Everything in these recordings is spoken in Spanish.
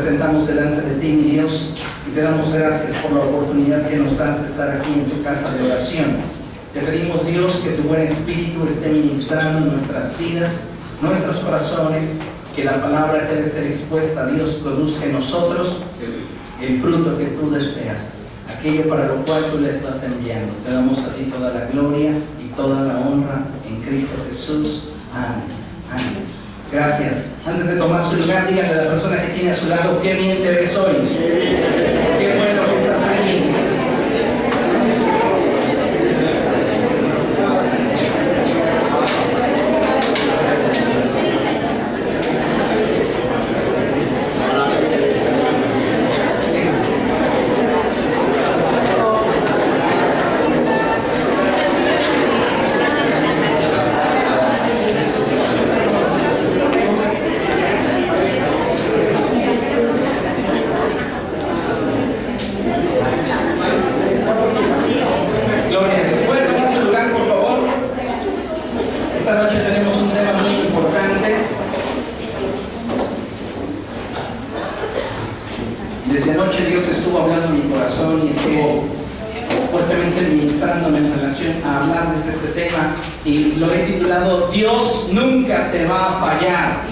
presentamos delante de ti, mi Dios, y te damos gracias por la oportunidad que nos das de estar aquí en tu casa de oración. Te pedimos, Dios, que tu buen espíritu esté ministrando en nuestras vidas, nuestros corazones, que la palabra que debe ser expuesta, Dios, produzca en nosotros el fruto que tú deseas, aquello para lo cual tú le estás enviando. Te damos a ti toda la gloria y toda la honra en Cristo Jesús. Amén. Amén. Gracias. Antes de tomar su lugar, díganle a la persona que tiene a su lado: qué bien te ves hoy. Qué bueno que estás aquí. Desde anoche Dios estuvo hablando en mi corazón y estuvo fuertemente ministrándome en relación a hablar desde este tema, y lo he titulado Dios nunca te va a fallar.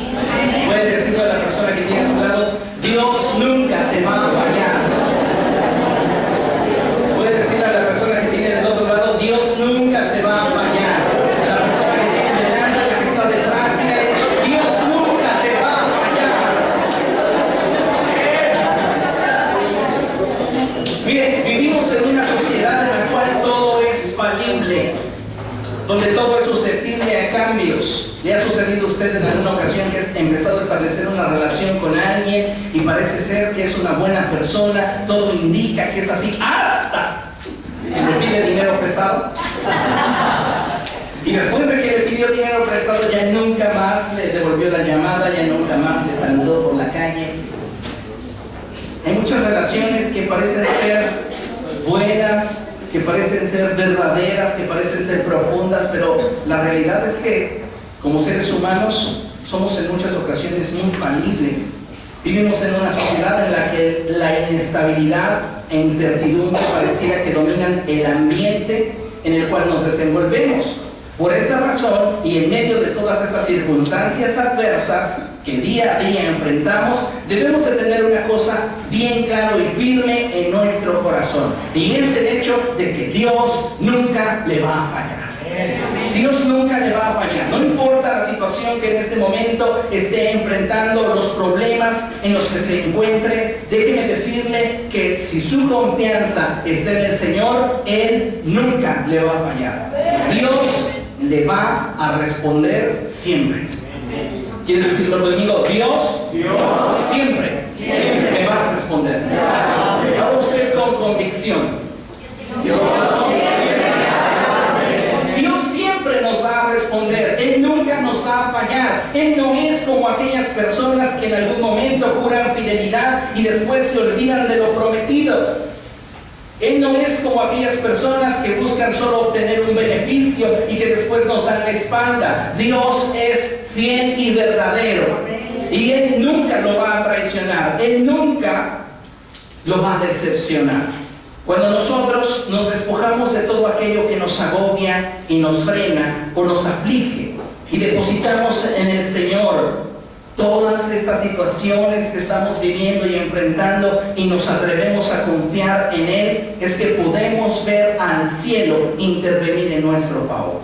Puede decirle a la persona que tiene a su lado: Dios nunca te va a fallar. Puede decirle a la persona que tiene del otro lado: Dios nunca te va a fallar. La persona que tiene delante, la que está detrás, dígale: Dios nunca te va a fallar. Mire, vivimos en una sociedad en la cual todo es falible, donde todo es susceptible a cambios. ¿Le ha sucedido a usted en alguna ocasión que ha empezado a establecer una relación con alguien y parece ser que es una buena persona? Todo indica que es así, hasta que le pide dinero prestado. Y después de que le pidió dinero prestado, ya nunca más le devolvió la llamada, ya nunca más le saludó por la calle. Hay muchas relaciones que parecen ser buenas, que parecen ser verdaderas, que parecen ser profundas, pero la realidad es que como seres humanos somos en muchas ocasiones muy falibles. Vivimos en una sociedad en la que la inestabilidad e incertidumbre pareciera que dominan el ambiente en el cual nos desenvolvemos. Por esta razón, y en medio de todas estas circunstancias adversas que día a día enfrentamos, debemos de tener una cosa bien claro y firme en nuestro corazón, y es el hecho de que Dios nunca le va a fallar. Dios nunca le va a fallar. No importa la situación que en este momento esté enfrentando, los problemas en los que se encuentre, déjeme decirle que si su confianza está en el Señor, Él nunca le va a fallar. Dios le va a responder siempre. ¿Quieres decirlo conmigo? Dios siempre me va a responder. Haga usted con convicción. Dios siempre nos va a responder. Él nunca nos va a fallar. Él no es como aquellas personas que en algún momento juran fidelidad y después se olvidan de lo prometido. Él no es como aquellas personas que buscan solo obtener un beneficio y que después nos dan la espalda. Dios es fiel y verdadero, y Él nunca lo va a traicionar. Él nunca lo va a decepcionar. Cuando nosotros nos despojamos de todo aquello que nos agobia y nos frena o nos aflige y depositamos en el Señor todas estas situaciones que estamos viviendo y enfrentando, y nos atrevemos a confiar en Él, es que podemos ver al cielo intervenir en nuestro favor.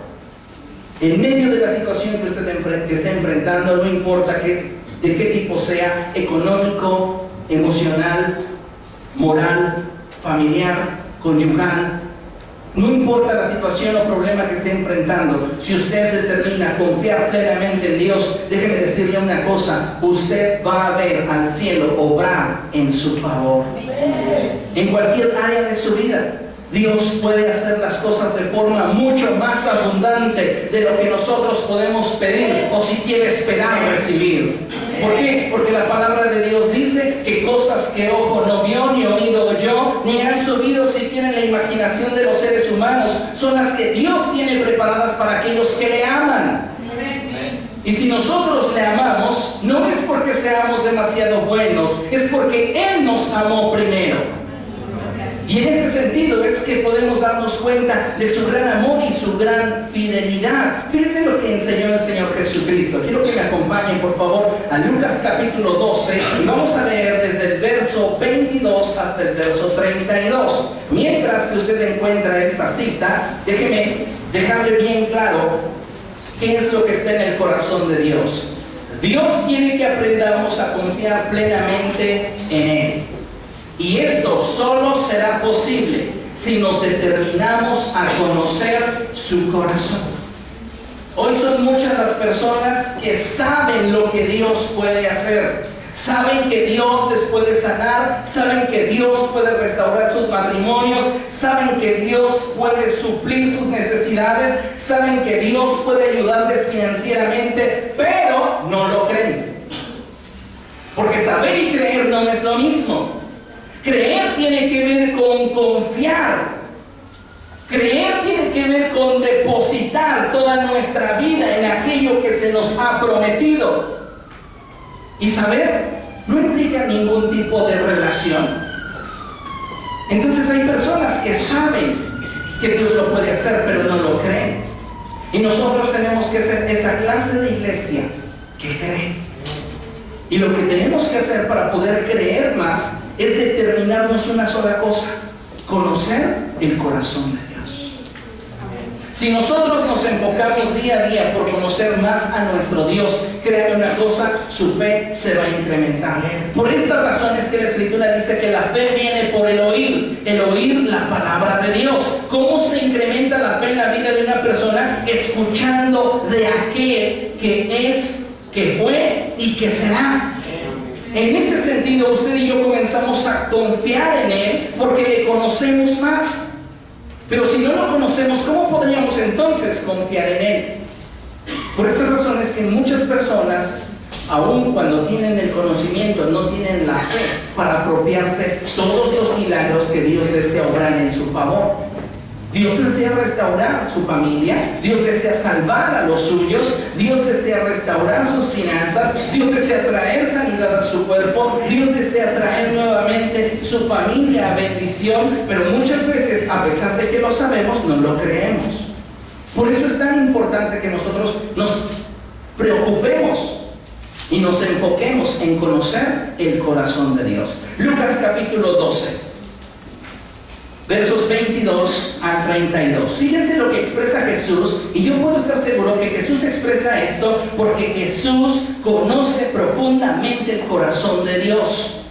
En medio de la situación que usted esté enfrentando, no importa de qué tipo sea: económico, emocional, moral, familiar, conyugal. No importa la situación o problema que esté enfrentando, si usted determina confiar plenamente en Dios, déjeme decirle una cosa: usted va a ver al cielo obrar en su favor. En cualquier área de su vida, Dios puede hacer las cosas de forma mucho más abundante de lo que nosotros podemos pedir o siquiera esperar recibir. ¿Por qué? Porque la palabra de Dios dice que cosas que ojo no vio, ni oído oyó, ni han subido siquiera en la imaginación de los seres humanos, son las que Dios tiene preparadas para aquellos que le aman. Y si nosotros le amamos, no es porque seamos demasiado buenos, es porque Él nos amó primero. Y en este sentido es que podemos darnos cuenta de su gran amor y su gran fidelidad. Fíjense lo que enseñó el Señor Jesucristo. Quiero que me acompañen, por favor, a Lucas capítulo 12 y vamos a leer desde el verso 22 hasta el verso 32. Mientras que usted encuentra esta cita, déjeme dejarle bien claro qué es lo que está en el corazón de Dios. Dios quiere que aprendamos a confiar plenamente en Él. Y esto solo será posible si nos determinamos a conocer su corazón. Hoy son muchas las personas que saben lo que Dios puede hacer. Saben que Dios les puede sanar, saben que Dios puede restaurar sus matrimonios, saben que Dios puede suplir sus necesidades, saben que Dios puede ayudarles financieramente, pero no lo creen. Porque saber y creer no es lo mismo. Creer tiene que ver con confiar. Creer tiene que ver con depositar toda nuestra vida en aquello que se nos ha prometido. Y saber no implica ningún tipo de relación. Entonces hay personas que saben que Dios lo puede hacer, pero no lo creen. Y nosotros tenemos que ser esa clase de iglesia que cree. Y lo que tenemos que hacer para poder creer más es determinarnos una sola cosa: conocer el corazón de Dios. Si nosotros nos enfocamos día a día por conocer más a nuestro Dios, créanme una cosa, su fe se va a incrementar. Por estas razones que la Escritura dice que la fe viene por el oír la palabra de Dios. ¿Cómo se incrementa la fe en la vida de una persona? Escuchando de aquel que es, que fue y que será. En este sentido, usted y yo comenzamos a confiar en Él porque le conocemos más. Pero si no lo conocemos, ¿cómo podríamos entonces confiar en Él? Por estas razones que muchas personas, aun cuando tienen el conocimiento, no tienen la fe para apropiarse todos los milagros que Dios desea obrar en su favor. Dios desea restaurar su familia, Dios desea salvar a los suyos, Dios desea restaurar sus finanzas, Dios desea traer sanidad a su cuerpo, Dios desea traer nuevamente su familia a bendición, pero muchas veces, a pesar de que lo sabemos, no lo creemos. Por eso es tan importante que nosotros nos preocupemos y nos enfoquemos en conocer el corazón de Dios. Lucas capítulo 12. Versos 22 al 32. Fíjense lo que expresa Jesús, y yo puedo estar seguro que Jesús expresa esto porque Jesús conoce profundamente el corazón de Dios.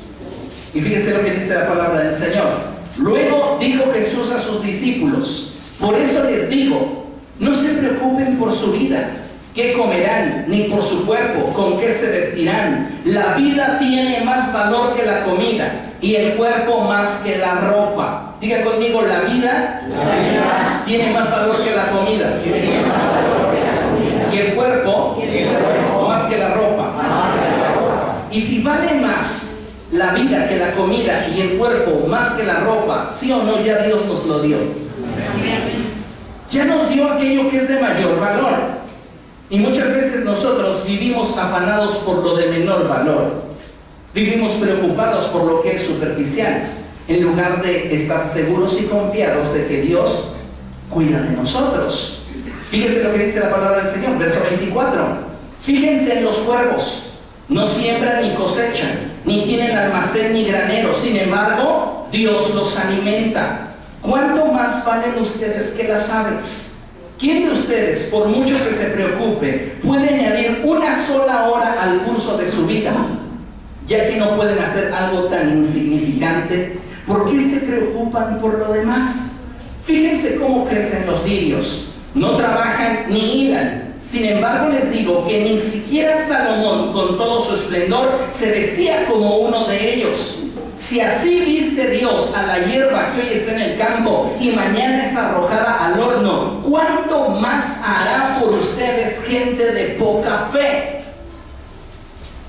Y fíjense lo que dice la palabra del Señor. Luego dijo Jesús a sus discípulos: por eso les digo, no se preocupen por su vida, qué comerán, ni por su cuerpo, con qué se vestirán. La vida tiene más valor que la comida, y el cuerpo más que la ropa. Diga conmigo, la vida tiene más valor que la comida, y el cuerpo más que la ropa. Y si vale más la vida que la comida y el cuerpo más que la ropa, sí o no, ya Dios nos lo dio. Ya nos dio aquello que es de mayor valor. Y muchas veces nosotros vivimos afanados por lo de menor valor. Vivimos preocupados por lo que es superficial, en lugar de estar seguros y confiados de que Dios cuida de nosotros. Fíjense lo que dice la palabra del Señor, verso 24. Fíjense en los cuervos, no siembran ni cosechan, ni tienen almacén ni granero, sin embargo, Dios los alimenta. ¿Cuánto más valen ustedes que las aves? ¿Quién de ustedes, por mucho que se preocupe, puede añadir una sola hora al curso de su vida? Ya que no pueden hacer algo tan insignificante, ¿por qué se preocupan por lo demás? Fíjense cómo crecen los lirios, no trabajan ni hilan. Sin embargo, les digo que ni siquiera Salomón, con todo su esplendor, se vestía como uno de ellos. Si así viste Dios a la hierba que hoy está en el campo y mañana es arrojada al horno, ¿cuánto más hará por ustedes, gente de poca fe?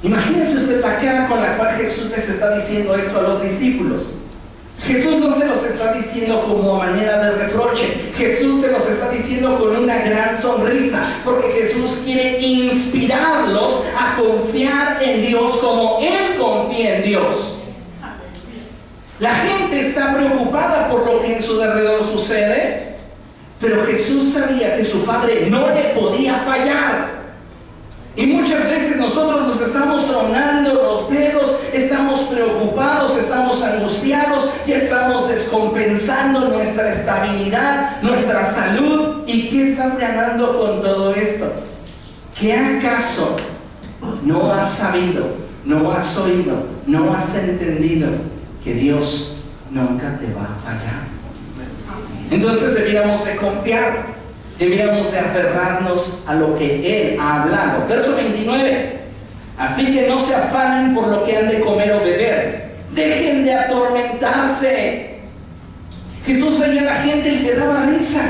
Imagínense usted la cara con la cual Jesús les está diciendo esto a los discípulos. Jesús no se los está diciendo como manera de reproche. Jesús se los está diciendo con una gran sonrisa, porque Jesús quiere inspirarlos a confiar en Dios como Él confía confía en Dios. La gente está preocupada por lo que en su alrededor sucede, pero Jesús sabía que su Padre no le podía fallar. Y muchas veces nosotros nos estamos tronando los dedos, estamos preocupados, estamos angustiados, ya estamos descompensando nuestra estabilidad, nuestra salud. ¿Y qué estás ganando con todo esto? ¿Qué acaso no has sabido, no has oído, no has entendido que Dios nunca te va a fallar? Entonces deberíamos de confiar, deberíamos de aferrarnos a lo que Él ha hablado. Verso 29. Así que no se afanen por lo que han de comer o beber. Dejen de atormentarse. Jesús veía a la gente y le daba risa.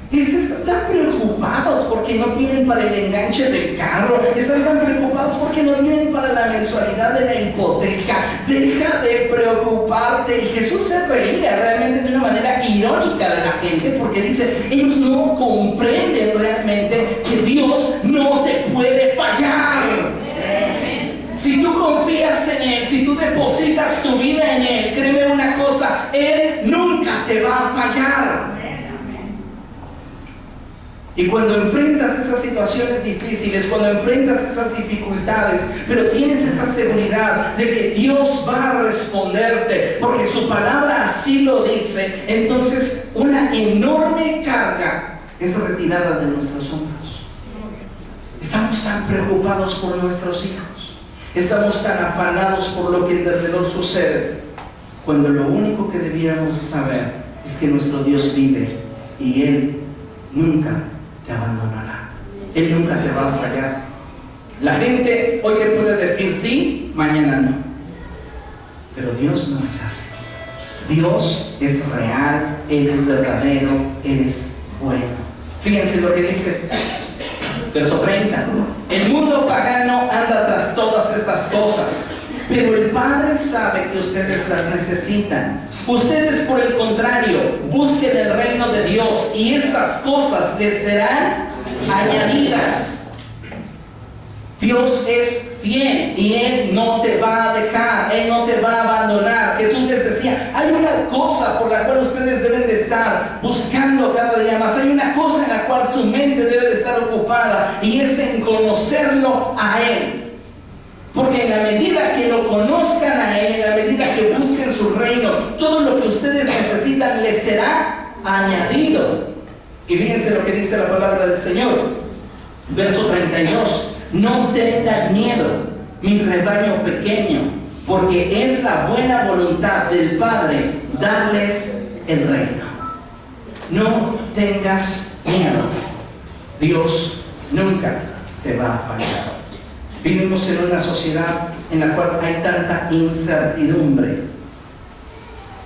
Están preocupados porque no tienen para el enganche del carro. Están tan preocupados porque no tienen para la mensualidad de la hipoteca. Deja de preocuparte. Y Jesús se reía realmente de una manera irónica de la gente, porque dice, ellos no comprenden realmente que Dios no te puede fallar. Si tú confías en Él, si tú depositas tu vida en Él, créeme una cosa, Él nunca te va a fallar. Y cuando enfrentas esas situaciones difíciles, cuando enfrentas esas dificultades, pero tienes esa seguridad de que Dios va a responderte, porque su palabra así lo dice, entonces una enorme carga es retirada de nuestros hombros. Estamos tan preocupados por nuestros hijos, estamos tan afanados por lo que alrededor sucede, cuando lo único que debiéramos de saber es que nuestro Dios vive y Él nunca te abandonará. Él nunca te va a fallar. La gente hoy te puede decir sí, mañana no. Pero Dios no es así. Dios es real, Él es verdadero, Él es bueno. Fíjense lo que dice, verso 30. El mundo pagano anda tras todas estas cosas, pero el Padre sabe que ustedes las necesitan. Ustedes, por el contrario, busquen el reino de Dios y estas cosas les serán añadidas. Dios es fiel y Él no te va a dejar, Él no te va a abandonar. Jesús les decía, hay una cosa por la cual ustedes deben de estar buscando cada día más. Hay una cosa en la cual su mente debe de estar ocupada, y es en conocerlo a Él. Porque en la medida que lo conozcan a Él, en la medida que busquen su reino, todo lo que ustedes necesitan les será añadido. Y fíjense lo que dice la palabra del Señor. Verso 32. No tengan miedo, mi rebaño pequeño, porque es la buena voluntad del Padre darles el reino. No tengas miedo. Dios nunca te va a fallar. Vivimos en una sociedad en la cual hay tanta incertidumbre,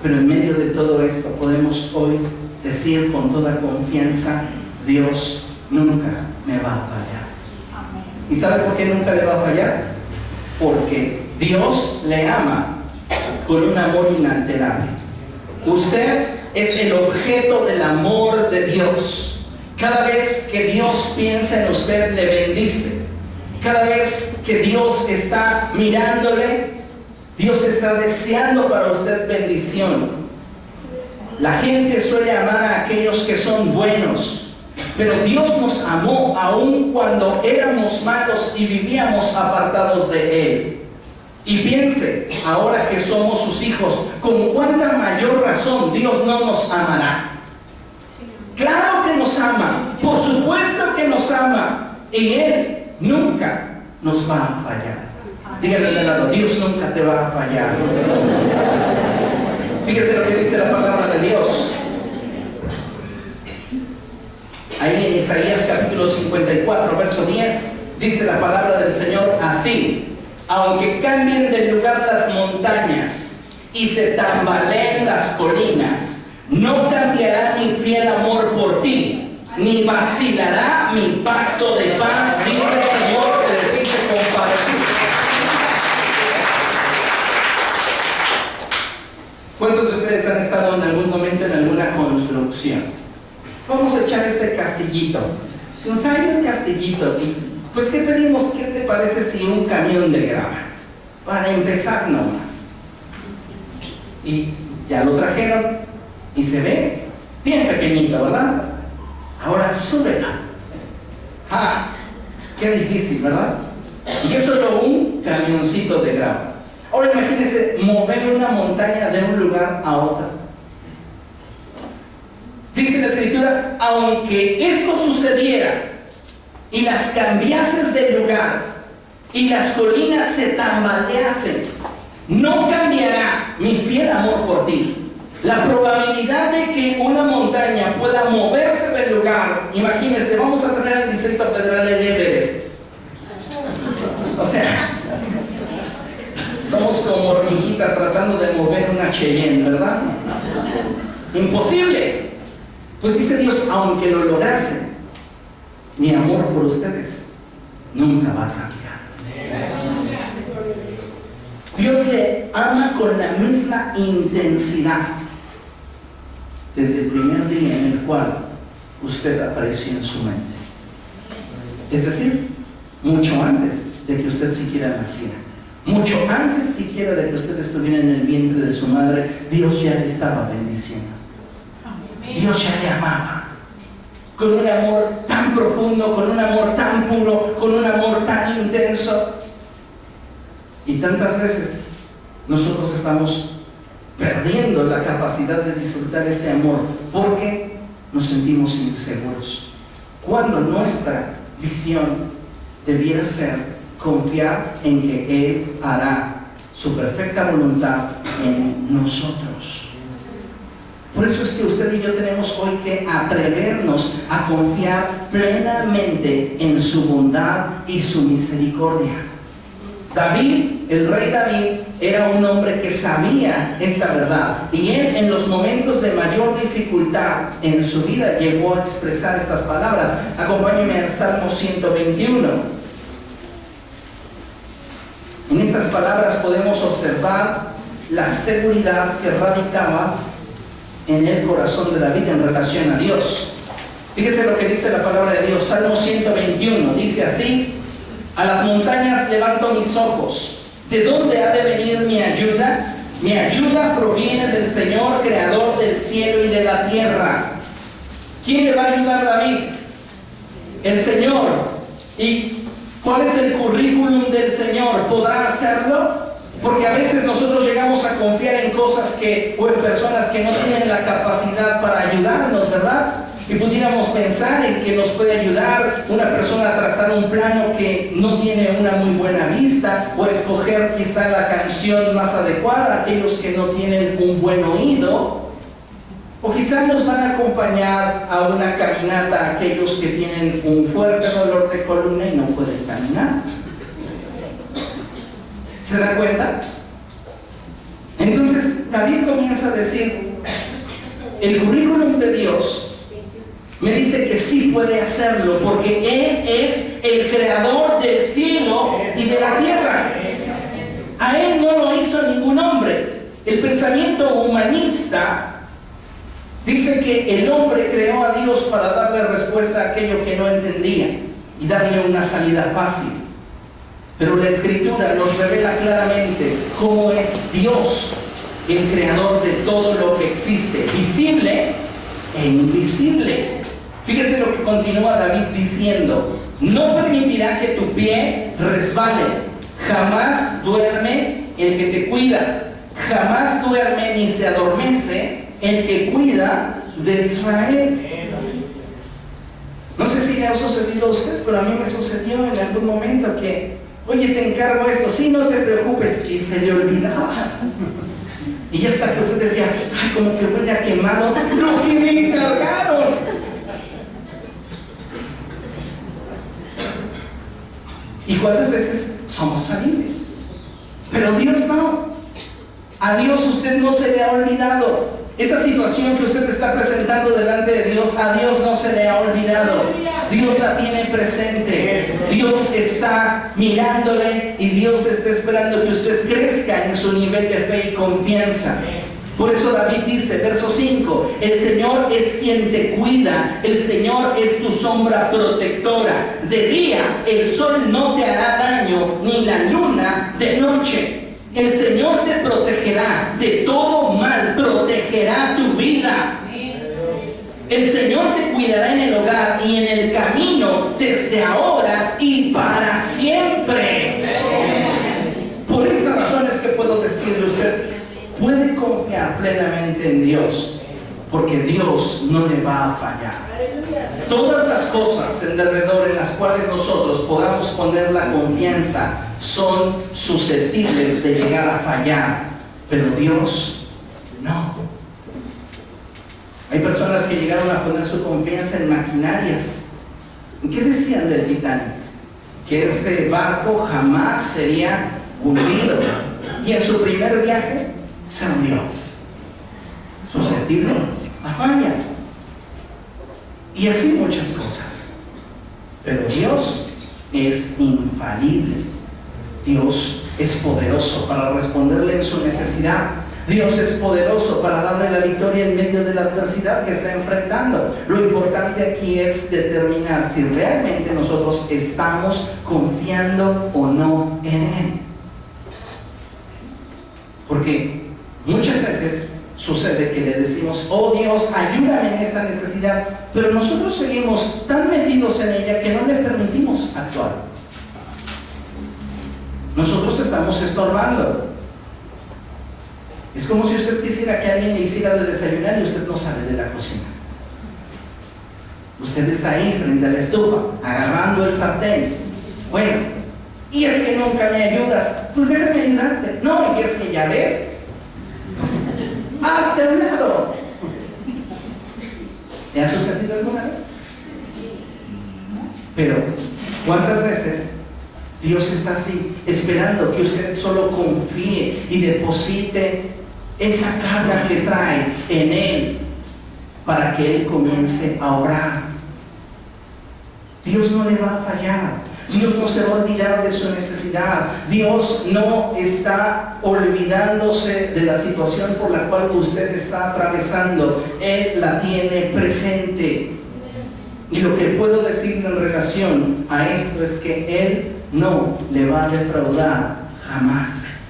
pero en medio de todo esto podemos hoy decir con toda confianza, Dios nunca me va a fallar. ¿Y sabe por qué nunca le va a fallar? Porque Dios le ama con un amor inalterable. Usted es el objeto del amor de Dios. Cada vez que Dios piensa en usted, le bendice. Cada vez que Dios está mirándole, Dios está deseando para usted bendición. La gente suele amar a aquellos que son buenos, pero Dios nos amó aun cuando éramos malos y vivíamos apartados de Él. Y piense, ahora que somos sus hijos, ¿con cuánta mayor razón Dios no nos amará? Claro que nos ama, por supuesto que nos ama, y Él nunca nos va a fallar. Dígale al lado, Dios nunca te va a fallar. Fíjese lo que dice la palabra de Dios. Ahí en Isaías capítulo 54, verso 10, dice la palabra del Señor así: aunque cambien de lugar las montañas y se tambaleen las colinas, no cambiará mi fiel amor por ti, ni vacilará mi pacto de paz, dice el Señor que le dice compartir. ¿Cuántos de ustedes han estado en algún momento en alguna construcción? Vamos a echar este castillito. Si hay un castillito aquí, pues ¿qué pedimos? ¿Qué te parece si un camión de grava? para empezar nomás. Y ya lo trajeron y se ve bien pequeñito, ¿verdad? Ahora súbela. ¡Ah! ¡Qué difícil!, ¿verdad? Y es solo un camioncito de grava. Ahora imagínense mover una montaña de un lugar a otro. Dice la Escritura, aunque esto sucediera y las cambiases de lugar y las colinas se tambaleasen, no cambiará mi fiel amor por ti. La probabilidad de que una montaña pueda moverse del lugar, imagínense, vamos a tener al Distrito Federal el Everest. O sea, somos como hormiguitas tratando de mover una Cheyenne, ¿verdad? Imposible. Pues dice Dios, aunque lo lograsen, mi amor por ustedes nunca va a cambiar. Dios le ama con la misma intensidad desde el primer día en el cual usted apareció en su mente. Es decir, mucho antes de que usted siquiera naciera, mucho antes siquiera de que usted estuviera en el vientre de su madre, Dios ya le estaba bendiciendo. Dios ya le amaba con un amor tan profundo, con un amor tan puro, con un amor tan intenso. Y tantas veces nosotros estamos perdiendo la capacidad de disfrutar ese amor porque nos sentimos inseguros, cuando nuestra visión debiera ser confiar en que Él hará su perfecta voluntad en nosotros. Por eso es que usted y yo tenemos hoy que atrevernos a confiar plenamente en su bondad y su misericordia. David, el rey David, era un hombre que sabía esta verdad, y él en los momentos de mayor dificultad en su vida llegó a expresar estas palabras. Acompáñenme al Salmo 121. En estas palabras podemos observar la seguridad que radicaba en el corazón de David en relación a Dios. Fíjese lo que dice la palabra de Dios. Salmo 121 dice así: a las montañas levanto mis ojos. ¿De dónde ha de venir mi ayuda? Mi ayuda proviene del Señor, creador del cielo y de la tierra. ¿Quién le va a ayudar a David? El Señor. ¿Y cuál es el currículum del Señor? ¿Podrá hacerlo? Porque a veces nosotros llegamos a confiar en cosas o en personas que no tienen la capacidad para ayudarnos, ¿verdad? Y pudiéramos pensar en que nos puede ayudar una persona a trazar un plano que no tiene una muy buena vista, o escoger quizá la canción más adecuada, aquellos que no tienen un buen oído, o quizás nos van a acompañar a una caminata aquellos que tienen un fuerte dolor de columna y no pueden caminar. ¿Se dan cuenta? Entonces David comienza a decir, el currículum de Dios me dice que sí puede hacerlo, porque Él es el creador del cielo y de la tierra. A Él no lo hizo ningún hombre. El pensamiento humanista dice que el hombre creó a Dios para darle respuesta a aquello que no entendía y darle una salida fácil. Pero la Escritura nos revela claramente cómo es Dios, el creador de todo lo que existe, visible e invisible. Fíjese lo que continúa David diciendo: no permitirá que tu pie resbale, jamás duerme el que te cuida, jamás duerme ni se adormece el que cuida de Israel. No sé si le ha sucedido a usted, pero a mí me sucedió en algún momento que, oye, te encargo esto, sí, no te preocupes, y se le olvidaba. Y ya hasta que usted decía, ay, como que huele a quemado, lo que me encargaron. ¿Y cuántas veces somos falibles? Pero Dios no. A Dios usted no se le ha olvidado. Esa situación que usted está presentando delante de Dios, a Dios no se le ha olvidado. Dios la tiene presente. Dios está mirándole y Dios está esperando que usted crezca en su nivel de fe y confianza. Por eso David dice, verso 5, el Señor es quien te cuida, el Señor es tu sombra protectora. De día el sol no te hará daño, ni la luna de noche. El Señor te protegerá de todo mal, protegerá tu vida. El Señor te cuidará en el hogar y en el camino, desde ahora y para siempre. Por estas razones que puedo decirle, usted puede confiar plenamente en Dios, porque Dios no le va a fallar. Todas las cosas en derredor en las cuales nosotros podamos poner la confianza son susceptibles de llegar a fallar, pero Dios no. Hay personas que llegaron a poner su confianza en maquinarias. ¿Qué decían del Titanic? Que ese barco jamás sería hundido. Y en su primer viaje se hundió. Susceptible a falla. Y así muchas cosas. Pero Dios es infalible. Dios es poderoso para responderle en su necesidad. Dios es poderoso para darle la victoria en medio de la adversidad que está enfrentando. Lo importante aquí es determinar si realmente nosotros estamos confiando o no en Él. Porque muchas veces sucede que le decimos, oh Dios, ayúdame en esta necesidad, pero nosotros seguimos tan metidos en ella que no le permitimos actuar. Nosotros estamos estorbando. Es como si usted quisiera que alguien le hiciera de desayunar y usted no sale de la cocina. Usted está ahí frente a la estufa, agarrando el sartén. Bueno, y es que nunca me ayudas. Pues déjame ayudarte. No, y es que ya ves, pues, hazte a un lado. ¿Le ha sucedido alguna vez? Pero, ¿cuántas veces Dios está así, esperando que usted solo confíe y deposite esa carga que trae en Él para que Él comience a obrar? Dios no le va a fallar. Dios no se va a olvidar de su necesidad. Dios no está olvidándose de la situación por la cual usted está atravesando. Él la tiene presente. Y lo que puedo decirle en relación a esto es que Él no le va a defraudar jamás.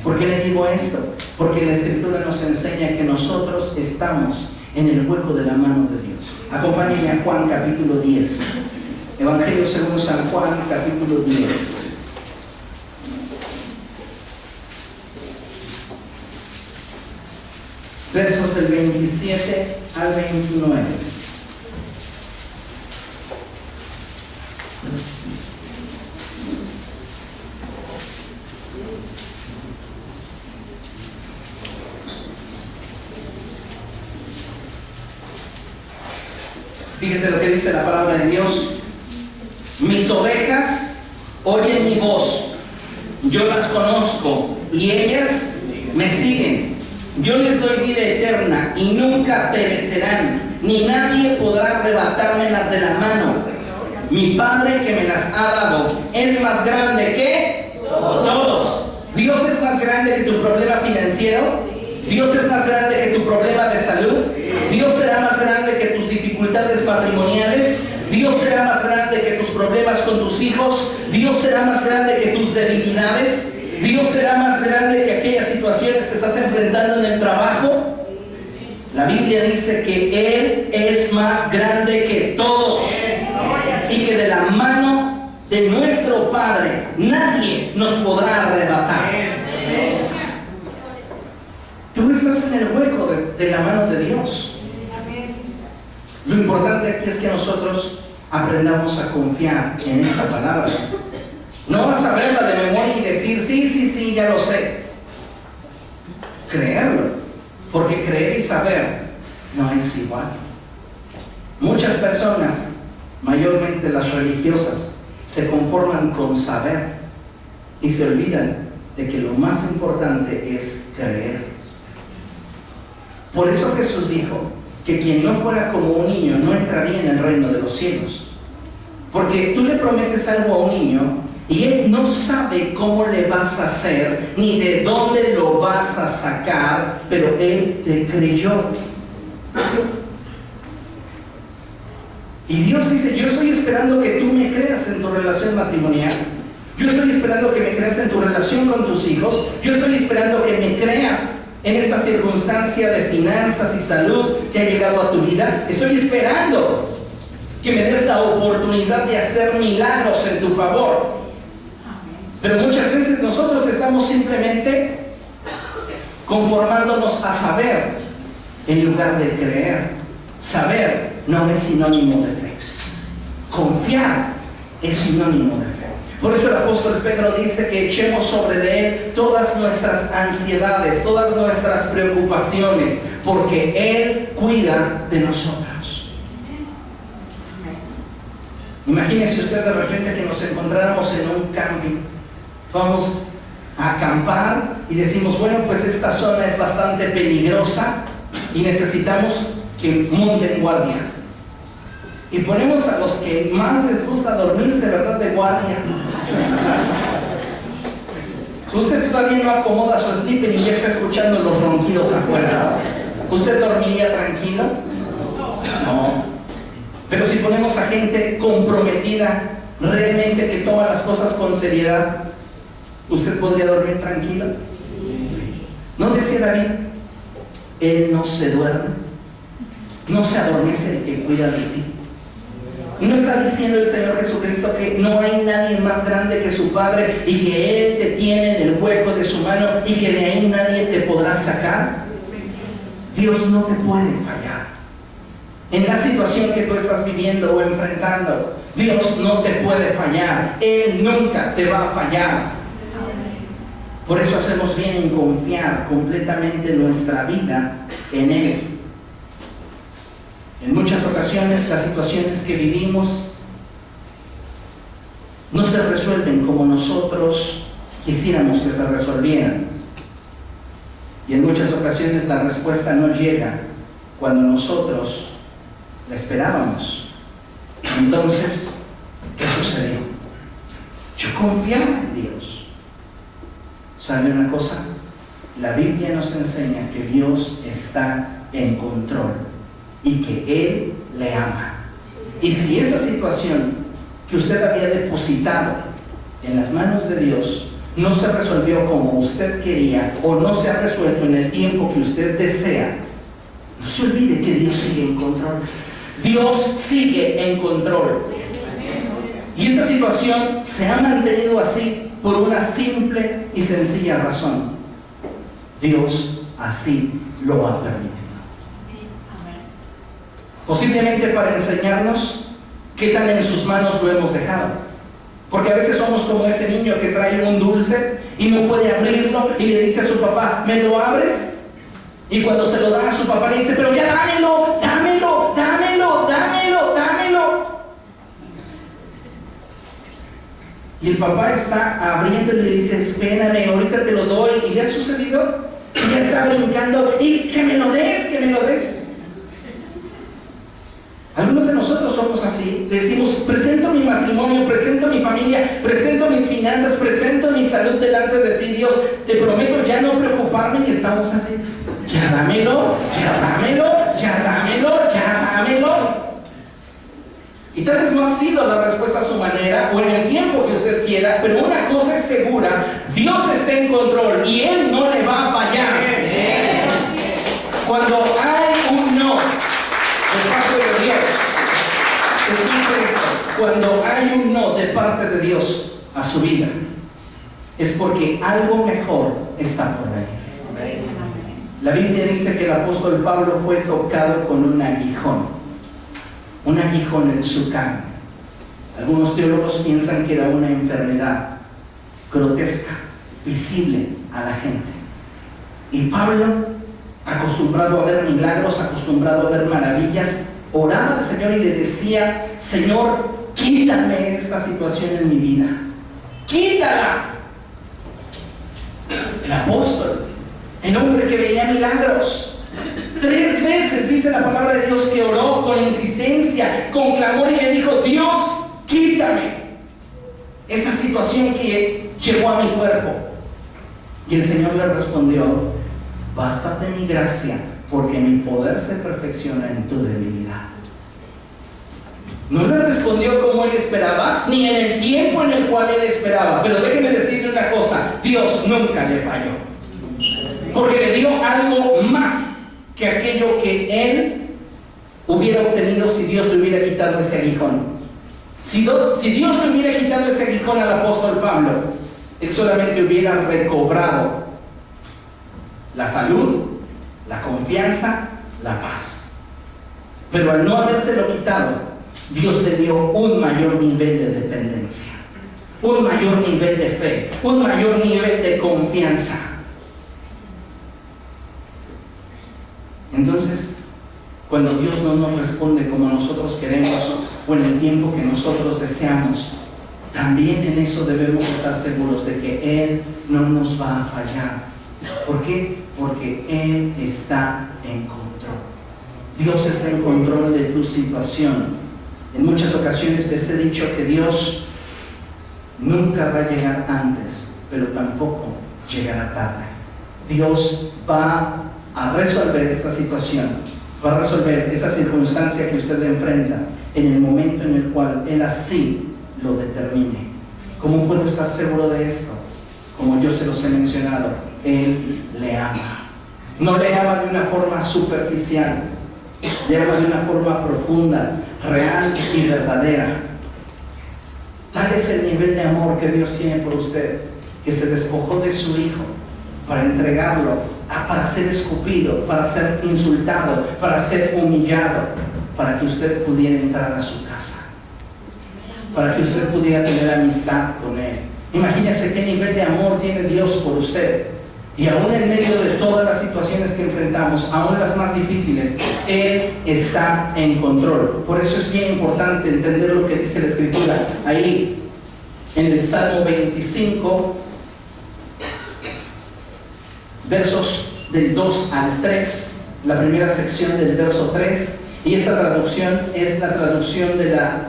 ¿Por qué le digo esto? Porque la Escritura nos enseña que nosotros estamos en el hueco de la mano de Dios. Acompáñenme a Juan capítulo 10. Evangelio según San Juan capítulo 10. Versos del 27 al 29. Fíjese lo que dice la palabra de Dios. Mis ovejas oyen mi voz, yo las conozco y ellas me siguen. Yo les doy vida eterna y nunca perecerán, ni nadie podrá arrebatármelas de la mano. Mi Padre que me las ha dado es más grande que todos. Dios es más grande que tu problema financiero. Dios es más grande que tu problema de salud. Dios será más grande que tus dificultades matrimoniales. Dios será más grande que tus problemas con tus hijos. Dios será más grande que tus debilidades. Dios será más grande que aquellas situaciones que estás enfrentando en el trabajo. La Biblia dice que Él es más grande que todos y que de la mano de nuestro Padre nadie nos podrá arrebatar. Tú estás en el hueco de la mano de Dios. Lo importante aquí es que nosotros aprendamos a confiar en esta palabra. No vas a verla de memoria y decir, sí, ya lo sé. Creerlo, porque creer y saber no es igual. Muchas personas, mayormente las religiosas, se conforman con saber y se olvidan de que lo más importante es creer. Por eso Jesús dijo que quien no fuera como un niño no entraría en el reino de los cielos. Porque tú le prometes algo a un niño Y él no sabe cómo le vas a hacer, ni de dónde lo vas a sacar, pero él te creyó. Y Dios dice, yo estoy esperando que tú me creas en tu relación matrimonial. Yo estoy esperando que me creas en tu relación con tus hijos. Yo estoy esperando que me creas en esta circunstancia de finanzas y salud que ha llegado a tu vida. Estoy esperando que me des la oportunidad de hacer milagros en tu favor. Pero muchas veces nosotros estamos simplemente conformándonos a saber en lugar de creer. Saber no es sinónimo de fe. Confiar es sinónimo de fe. Por eso el apóstol Pedro dice que echemos sobre de él todas nuestras ansiedades, todas nuestras preocupaciones, porque él cuida de nosotros. Imagínese usted de repente que nos encontráramos en un camping. Vamos a acampar y decimos, bueno, pues esta zona es bastante peligrosa y necesitamos que monten guardia. Y ponemos a los que más les gusta dormirse, ¿verdad?, de guardia. Usted todavía no acomoda su sleeping y ya está escuchando los ronquidos afuera. ¿Usted dormiría tranquilo? No. Pero si ponemos a gente comprometida, realmente que toma las cosas con seriedad, ¿usted podría dormir tranquilo? Sí. ¿No decía David? Él no se duerme, no se adormece el que cuida de ti. ¿No está diciendo el Señor Jesucristo que no hay nadie más grande que su Padre y que Él te tiene en el hueco de su mano y que de ahí nadie te podrá sacar? Dios no te puede fallar. En la situación que tú estás viviendo o enfrentando, Dios no te puede fallar. Él nunca te va a fallar. Por eso hacemos bien en confiar completamente nuestra vida en Él. En muchas ocasiones las situaciones que vivimos no se resuelven como nosotros quisiéramos que se resolvieran. Y en muchas ocasiones la respuesta no llega cuando nosotros la esperábamos. Entonces, ¿qué sucedió? Yo confiaba en Dios. ¿Sabe una cosa? La Biblia nos enseña que Dios está en control y que Él le ama. Y si esa situación que usted había depositado en las manos de Dios no se resolvió como usted quería o no se ha resuelto en el tiempo que usted desea, no se olvide que Dios sigue en control. Dios sigue en control. Y esta situación se ha mantenido así por una simple y sencilla razón. Dios así lo ha permitido. Posiblemente para enseñarnos qué tan en sus manos lo hemos dejado. Porque a veces somos como ese niño que trae un dulce y no puede abrirlo y le dice a su papá, ¿me lo abres? Y cuando se lo da a su papá le dice, pero ya dámelo, dámelo, dámelo, dámelo, dámelo. Y el papá está abriendo y le dice, espérame, ahorita te lo doy. ¿Y le ha sucedido? Y ya está brincando, y que me lo des, que me lo des. Algunos de nosotros somos así, le decimos, presento mi matrimonio, presento mi familia, presento mis finanzas, presento mi salud delante de ti, Dios, te prometo ya no preocuparme, y estamos así, ya dámelo, ya dámelo, ya dámelo, ya dámelo. Y tal vez no ha sido la respuesta a su manera o en el tiempo que usted quiera, pero una cosa es segura, Dios está en control y Él no le va a fallar. Cuando hay un no de parte de Dios, escuche esto, cuando hay un no de parte de Dios a su vida, es porque algo mejor está por venir. La Biblia dice que el apóstol Pablo fue tocado con un aguijón en su carne. Algunos teólogos piensan que era una enfermedad grotesca, visible a la gente. Y Pablo, acostumbrado a ver milagros, acostumbrado a ver maravillas, oraba al Señor y le decía, Señor, quítame esta situación en mi vida, quítala. El apóstol, el hombre que veía milagros, 3 veces dice la palabra de Dios que oró con insistencia, con clamor, y le dijo, Dios, quítame esa situación que llegó a mi cuerpo. Y el Señor le respondió: bástate mi gracia, porque mi poder se perfecciona en tu debilidad. No le respondió como él esperaba, ni en el tiempo en el cual él esperaba. Pero déjeme decirle una cosa: Dios nunca le falló, porque le dio algo más que aquello que él hubiera obtenido si Dios le hubiera quitado ese aguijón. Si Dios le hubiera quitado ese aguijón al apóstol Pablo, él solamente hubiera recobrado la salud, la confianza, la paz. Pero al no habérselo quitado, Dios le dio un mayor nivel de dependencia, un mayor nivel de fe, un mayor nivel de confianza. Entonces, cuando Dios no nos responde como nosotros queremos o en el tiempo que nosotros deseamos, también en eso debemos estar seguros de que Él no nos va a fallar. ¿Por qué? Porque Él está en control. Dios está en control de tu situación. En muchas ocasiones les he dicho que Dios nunca va a llegar antes, pero tampoco llegará tarde. Dios va a resolver esta situación, va a resolver esa circunstancia que usted enfrenta en el momento en el cual Él así lo determine. ¿Cómo puedo estar seguro de esto? Como yo se los he mencionado, Él le ama. No le ama de una forma superficial, le ama de una forma profunda, real y verdadera. Tal es el nivel de amor que Dios tiene por usted, que se despojó de su Hijo para entregarlo, para ser escupido, para ser insultado, para ser humillado, para que usted pudiera entrar a su casa, para que usted pudiera tener amistad con Él. Imagínese qué nivel de amor tiene Dios por usted. Y aún en medio de todas las situaciones que enfrentamos, aún las más difíciles, Él está en control. Por eso es bien importante entender lo que dice la Escritura ahí en el Salmo 25, versos del 2 al 3, la primera sección del verso 3. Y esta traducción es la traducción de la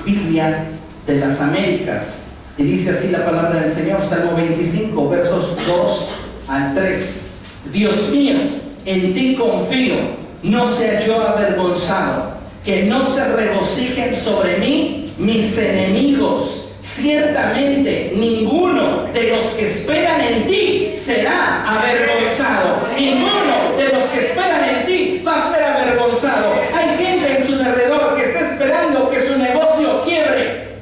Biblia de las Américas. Y dice así la palabra del Señor, Salmo 25, versos 2 al 3. Dios mío, en ti confío, no sea yo avergonzado, que no se regocijen sobre mí mis enemigos. Ciertamente ninguno de los que esperan en ti será avergonzado. Ninguno de los que esperan en ti va a ser avergonzado. Hay gente en su alrededor que está esperando que su negocio quiebre.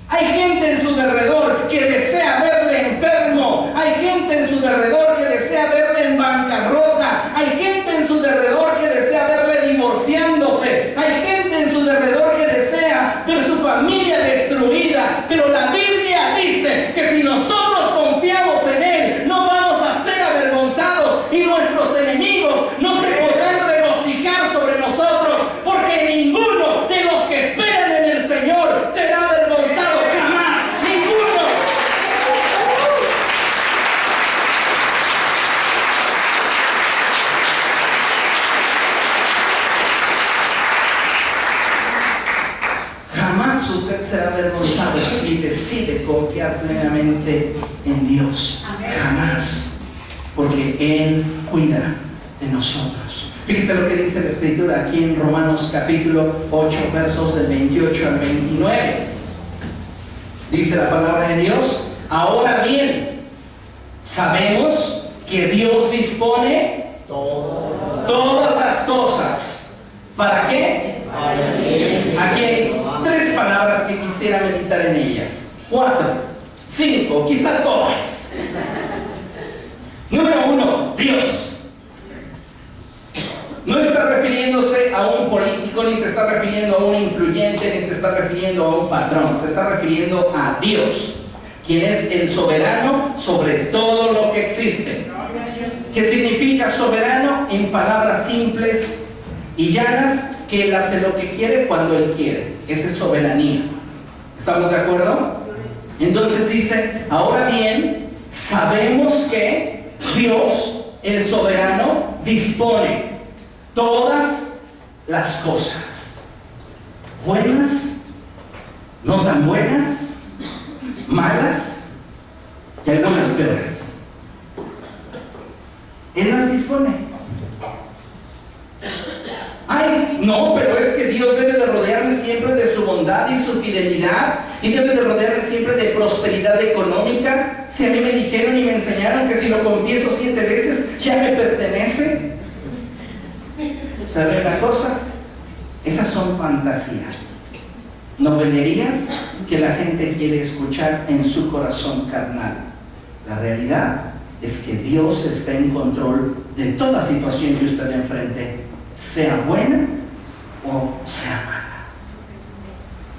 Hay gente en su alrededor que desea verle enfermo. Hay gente en su alrededor que desea verle en bancarrota. Hay gente en su alrededor que desea verle divorciándose. Hay gente en su alrededor que desea ver su familia destruida. Pero la Biblia dice que si nosotros confiamos en Él, no vamos a ser avergonzados y nuestros enemigos no se podrán regocijar sobre nosotros, porque ninguno de los que esperan en el Señor será avergonzado jamás. Ninguno. Jamás usted será avergonzado si decide confiar plenamente en Dios. Jamás. Porque Él cuida de nosotros. Fíjese lo que dice la Escritura aquí en Romanos capítulo 8, versos del 28 al 29. Dice la palabra de Dios: ahora bien, sabemos que Dios dispone todas las cosas. ¿Para qué? Aquí hay 3 palabras que quisiera meditar en ellas. 4, 5, quizás todas. Número 1, Dios. No está refiriéndose a un político, ni se está refiriendo a un influyente, ni se está refiriendo a un patrón. Se está refiriendo a Dios, quien es el soberano sobre todo lo que existe. ¿Qué significa soberano? En palabras simples y llanas, que Él hace lo que quiere cuando Él quiere. Esa es soberanía. ¿Estamos de acuerdo? Entonces dice: ahora bien, sabemos que Dios, el soberano, dispone todas las cosas, buenas, no tan buenas, malas y algunas peores. Él las dispone. Ay, no, pero es que Dios debe de rodearme siempre de su bondad y su fidelidad, y debe de rodearme siempre de prosperidad económica. Si a mí me dijeron y me enseñaron que si lo confieso 7 veces ya me pertenece. ¿Sabe una cosa? Esas son fantasías, novelerías que la gente quiere escuchar en su corazón carnal. La realidad es que Dios está en control de toda situación que usted enfrente, sea buena o sea mala.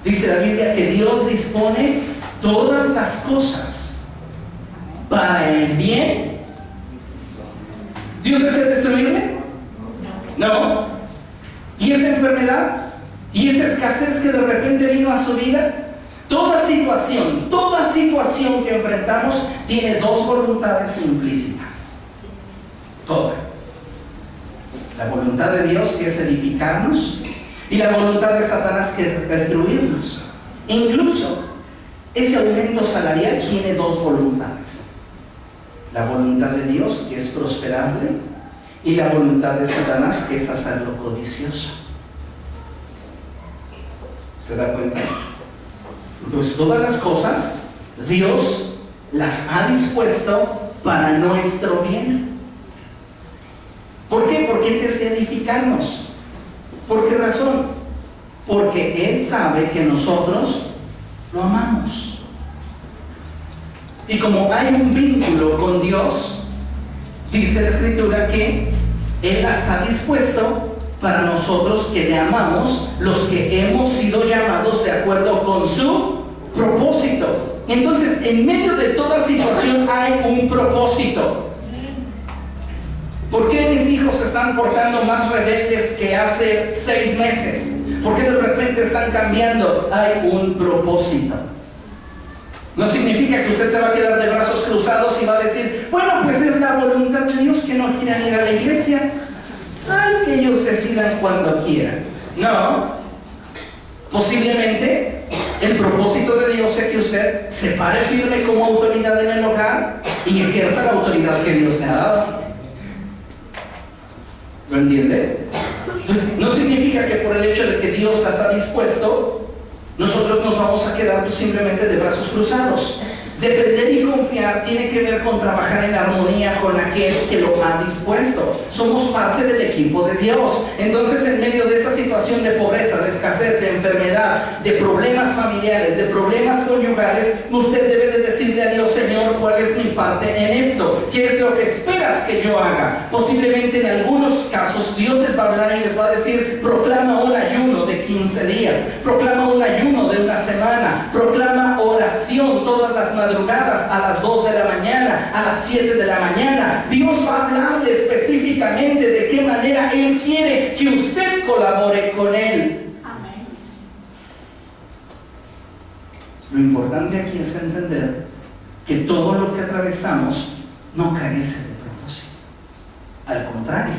Dice la Biblia que Dios dispone todas las cosas para el bien. ¿Dios desea destruirle? No. ¿Y esa enfermedad? ¿Y esa escasez que de repente vino a su vida? Toda situación que enfrentamos tiene 2 voluntades implícitas. Toda. La voluntad de Dios, que es edificarnos, y la voluntad de Satanás, que es destruirnos. Incluso ese aumento salarial tiene 2 voluntades. La voluntad de Dios, que es prosperarle, y la voluntad de Satanás, que es hacerlo codicioso. ¿Se da cuenta? Entonces todas las cosas Dios las ha dispuesto para nuestro bien. ¿Por qué? Porque Él desea edificarnos. ¿Por qué razón? Porque Él sabe que nosotros lo amamos. Y como hay un vínculo con Dios, dice la Escritura que Él las ha dispuesto para nosotros que le amamos, los que hemos sido llamados de acuerdo con su propósito. Entonces, en medio de toda situación hay un propósito. ¿Por qué mis hijos se están portando más rebeldes que hace 6 meses? ¿Por qué de repente están cambiando? Hay un propósito. No significa que usted se va a quedar de brazos cruzados y va a decir, bueno, pues es la voluntad de Dios que no quieran ir a la iglesia. Ay, que ellos decidan cuando quieran. No. Posiblemente el propósito de Dios es que usted se pare firme como autoridad en el hogar y ejerza la autoridad que Dios le ha dado. ¿Lo entiende? Pues no significa que por el hecho de que Dios las ha dispuesto, nosotros nos vamos a quedar simplemente de brazos cruzados. Depender y confiar tiene que ver con trabajar en armonía con aquel que lo ha dispuesto. Somos parte del equipo de Dios. Entonces, en medio de esa situación de pobreza, de escasez, de enfermedad, de problemas familiares, de problemas conyugales, usted debe de decirle a Dios, Señor, ¿cuál es mi parte en esto? ¿Qué es lo que esperas que yo haga? Posiblemente en algunos casos Dios les va a hablar y les va a decir, proclama un ayuno de 15 días, proclama un ayuno de una semana, proclama oración todas las madrugadas a las 2 de la mañana, a las 7 de la mañana. Dios va a hablarle específicamente de qué manera Él quiere que usted colabore con Él. Amén. Lo importante aquí es entender que todo lo que atravesamos no carece de propósito. Al contrario,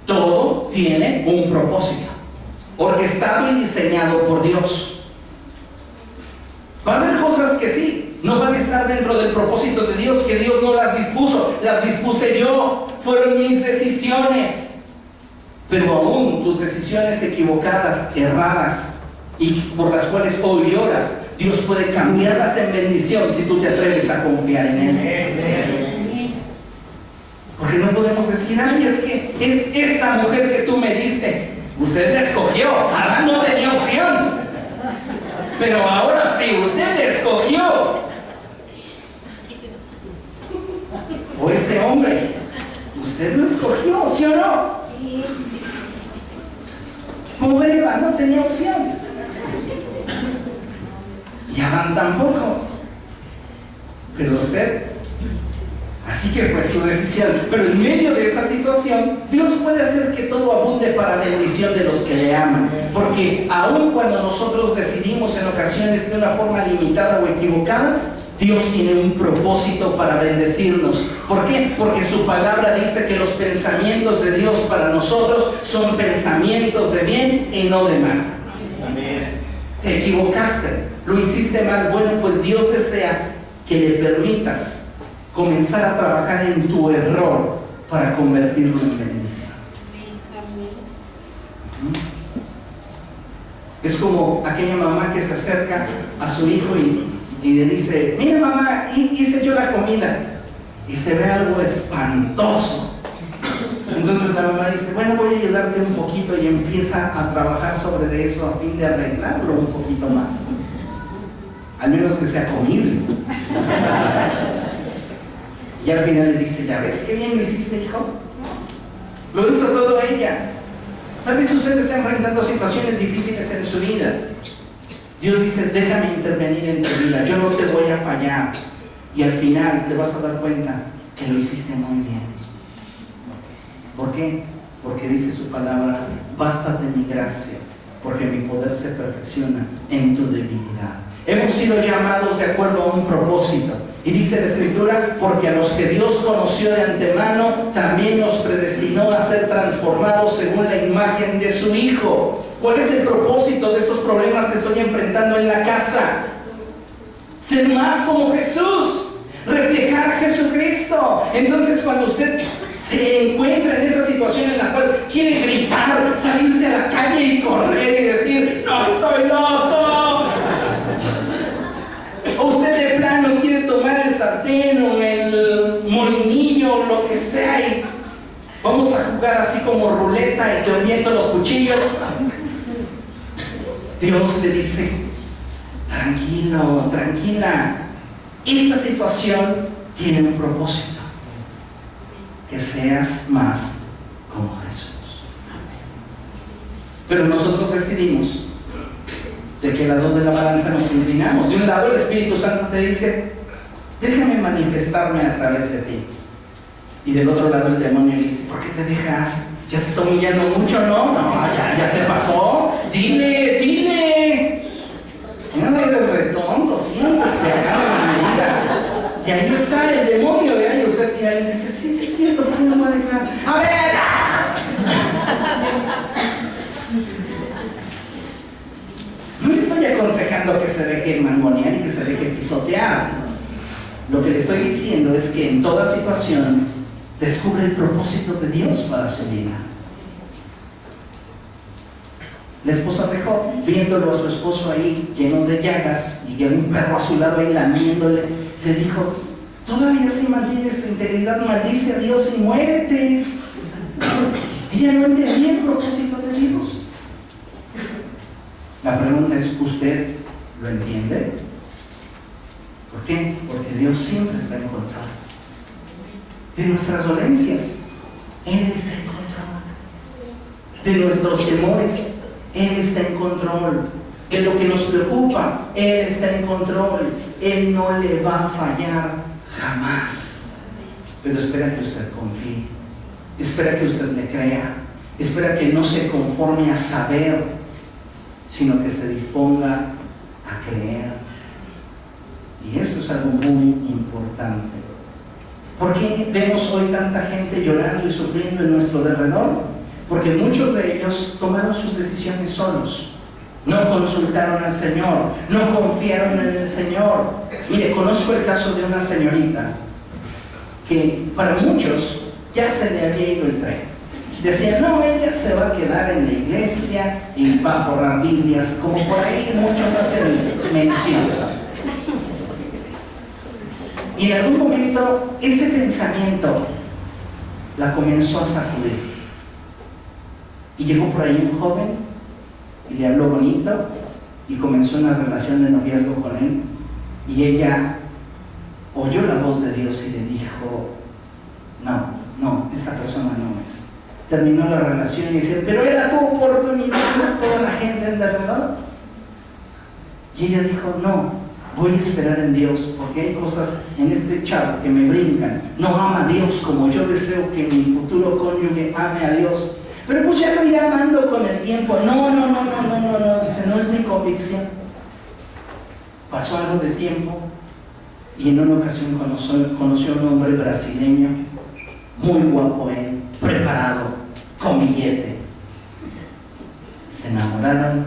todo tiene un propósito, orquestado y diseñado por Dios. Va a haber cosas que sí, no van a estar dentro del propósito de Dios, que Dios no las dispuso, las dispuse yo, fueron mis decisiones. Pero aún tus decisiones equivocadas, erradas, y por las cuales hoy lloras, Dios puede cambiarlas en bendición si tú te atreves a confiar en Él. Porque no podemos decir, ay, es que es esa mujer que tú me diste, usted la escogió, Adán no tenía opción. Pero ahora sí, usted escogió. O ese hombre, usted lo escogió, ¿sí o no? Sí. Como Eva no tenía opción. Y Adán tampoco. Pero usted. Así que fue su decisión. Pero en medio de esa situación, Dios puede hacer que todo abunde para bendición de los que le aman. Porque aun cuando nosotros decidimos en ocasiones de una forma limitada o equivocada, Dios tiene un propósito para bendecirnos. ¿Por qué? Porque su palabra dice que los pensamientos de Dios para nosotros son pensamientos de bien y no de mal. Amén. Te equivocaste, lo hiciste mal. Bueno, pues Dios desea que le permitas comenzar a trabajar en tu error para convertirlo en bendición. Es como aquella mamá que se acerca a su hijo y le dice: mira mamá, hice yo la comida, y se ve algo espantoso. Entonces la mamá dice: bueno, voy a ayudarte un poquito, y empieza a trabajar sobre eso a fin de arreglarlo un poquito más, al menos que sea comible. Y al final le dice: ¿ya ves qué bien lo hiciste, hijo? Lo hizo todo ella. Tal vez usted esté enfrentando situaciones difíciles en su vida. Dios dice: déjame intervenir en tu vida, yo no te voy a fallar. Y al final te vas a dar cuenta que lo hiciste muy bien. ¿Por qué? Porque dice su palabra: bástate mi gracia, porque mi poder se perfecciona en tu debilidad. Hemos sido llamados de acuerdo a un propósito. Y dice la Escritura: porque a los que Dios conoció de antemano, también nos predestinó a ser transformados según la imagen de su Hijo. ¿Cuál es el propósito de estos problemas que estoy enfrentando en la casa? Ser más como Jesús, reflejar a Jesucristo. Entonces, cuando usted se encuentra en esa situación en la cual quiere gritar, salirse a la calle y correr y decir: ¡no estoy loco! O usted de plano quiere tomar el sartén o el molinillo o lo que sea y vamos a jugar así como ruleta y te oriento los cuchillos. Dios le dice: tranquilo, tranquila, esta situación tiene un propósito, que seas más como Jesús. Pero nosotros decidimos de qué lado de la balanza nos inclinamos. De un lado el Espíritu Santo te dice: déjame manifestarme a través de ti. Y del otro lado el demonio le dice: ¿por qué te dejas? ¿Ya te estoy humillando mucho? No, ya se pasó. Dile. No de retonto, siempre te agarra la medida. Y ahí está el demonio, ¿eh? Y usted finalmente dice: sí, es cierto, ¿por qué no me va a dejar? ¡A ver! No le estoy aconsejando que se deje mangonear y que se deje pisotear. Lo que le estoy diciendo es que en toda situación descubre el propósito de Dios para su vida. La esposa de Job, viéndolo a su esposo ahí lleno de llagas y un perro a su lado ahí lamiéndole, le dijo: todavía si mantienes tu integridad, maldice a Dios y muérete. Ella no entendía el propósito de Dios. La pregunta es: ¿usted lo entiende? ¿Por qué? Porque Dios siempre está en control de nuestras dolencias. Él está en control de nuestros temores. Él está en control de lo que nos preocupa. Él está en control. Él no le va a fallar jamás. Pero espera que usted confíe, espera que usted le crea, espera que no se conforme a saber, sino que se disponga a creer. Y eso es algo muy importante. ¿Por qué vemos hoy tanta gente llorando y sufriendo en nuestro derredor? Porque muchos de ellos tomaron sus decisiones solos. No consultaron al Señor, no confiaron en el Señor. Mire, conozco el caso de una señorita que para muchos ya se le había ido el tren. Decían: no, ella se va a quedar en la iglesia y va a forrar Biblias, como por ahí muchos hacen mención. Y en algún momento ese pensamiento la comenzó a sacudir. Y llegó por ahí un joven y le habló bonito y comenzó una relación de noviazgo con él. Y ella oyó la voz de Dios y le dijo: no, esta persona no es. Terminó la relación y dice: pero era tu oportunidad, toda la gente alrededor. Y ella dijo: no, voy a esperar en Dios, porque hay cosas en este chavo que me brincan. No ama a Dios como yo deseo que mi futuro cónyuge ame a Dios. Pero pues ya lo iré amando con el tiempo. No, dice: no es mi convicción. Pasó algo de tiempo y en una ocasión conoció a un hombre brasileño, muy guapo él, preparado, con billete. Se enamoraron,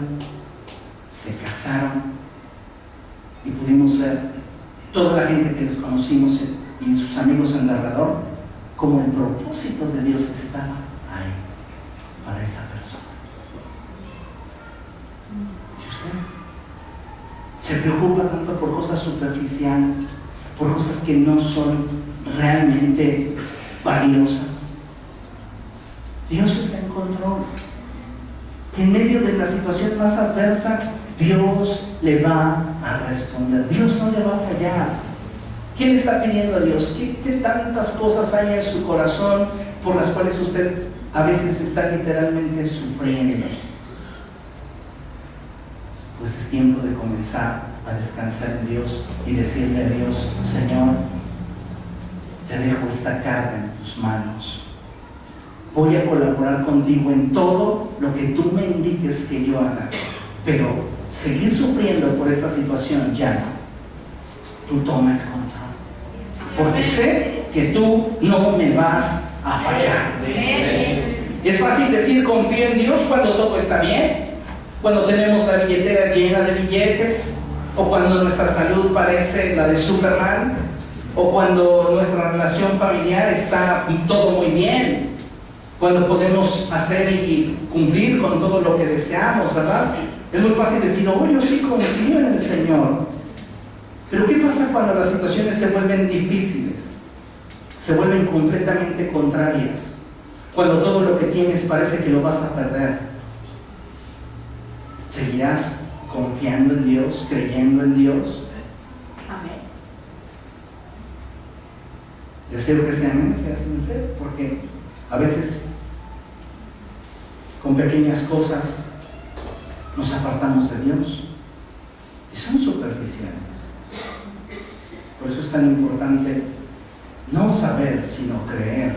se casaron y pudimos ver toda la gente que les conocimos y sus amigos en alrededor, como el propósito de Dios estaba ahí para esa persona. ¿Y usted se preocupa tanto por cosas superficiales, por cosas que no son realmente valiosas? Dios está en control. En medio de la situación más adversa, Dios le va a responder. Dios no le va a fallar. ¿Qué le está pidiendo a Dios? ¿Qué tantas cosas hay en su corazón por las cuales usted a veces está literalmente sufriendo? Pues es tiempo de comenzar a descansar en Dios y decirle a Dios: Señor, te dejo esta carga en tus manos. Voy a colaborar contigo en todo lo que tú me indiques que yo haga, pero seguir sufriendo por esta situación ya no. Tú toma el control, porque sé que tú no me vas a fallar. Es fácil decir confío en Dios cuando todo está bien, cuando tenemos la billetera llena de billetes, o cuando nuestra salud parece la de Superman, o cuando nuestra relación familiar está todo muy bien, cuando podemos hacer y cumplir con todo lo que deseamos, ¿verdad? Es muy fácil decir: oh, yo sí confío en el Señor. Pero ¿qué pasa cuando las situaciones se vuelven difíciles? Se vuelven completamente contrarias. Cuando todo lo que tienes parece que lo vas a perder. ¿Seguirás confiando en Dios, creyendo en Dios? Amén. Deseo que sea amén, sea sincero, porque a veces con pequeñas cosas nos apartamos de Dios y son superficiales. Por eso es tan importante no saber, sino creer.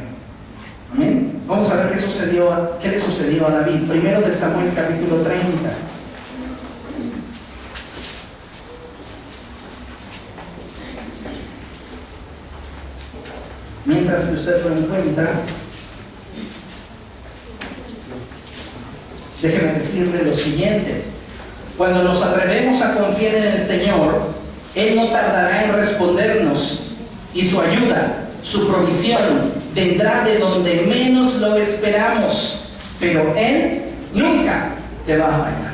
Amén. Vamos a ver qué le sucedió a David. Primero de Samuel, capítulo 30. Mientras que usted lo encuentra, déjeme decirle lo siguiente: cuando nos atrevemos a confiar en el Señor, Él no tardará en respondernos, y su ayuda, su provisión, vendrá de donde menos lo esperamos, pero Él nunca te va a fallar.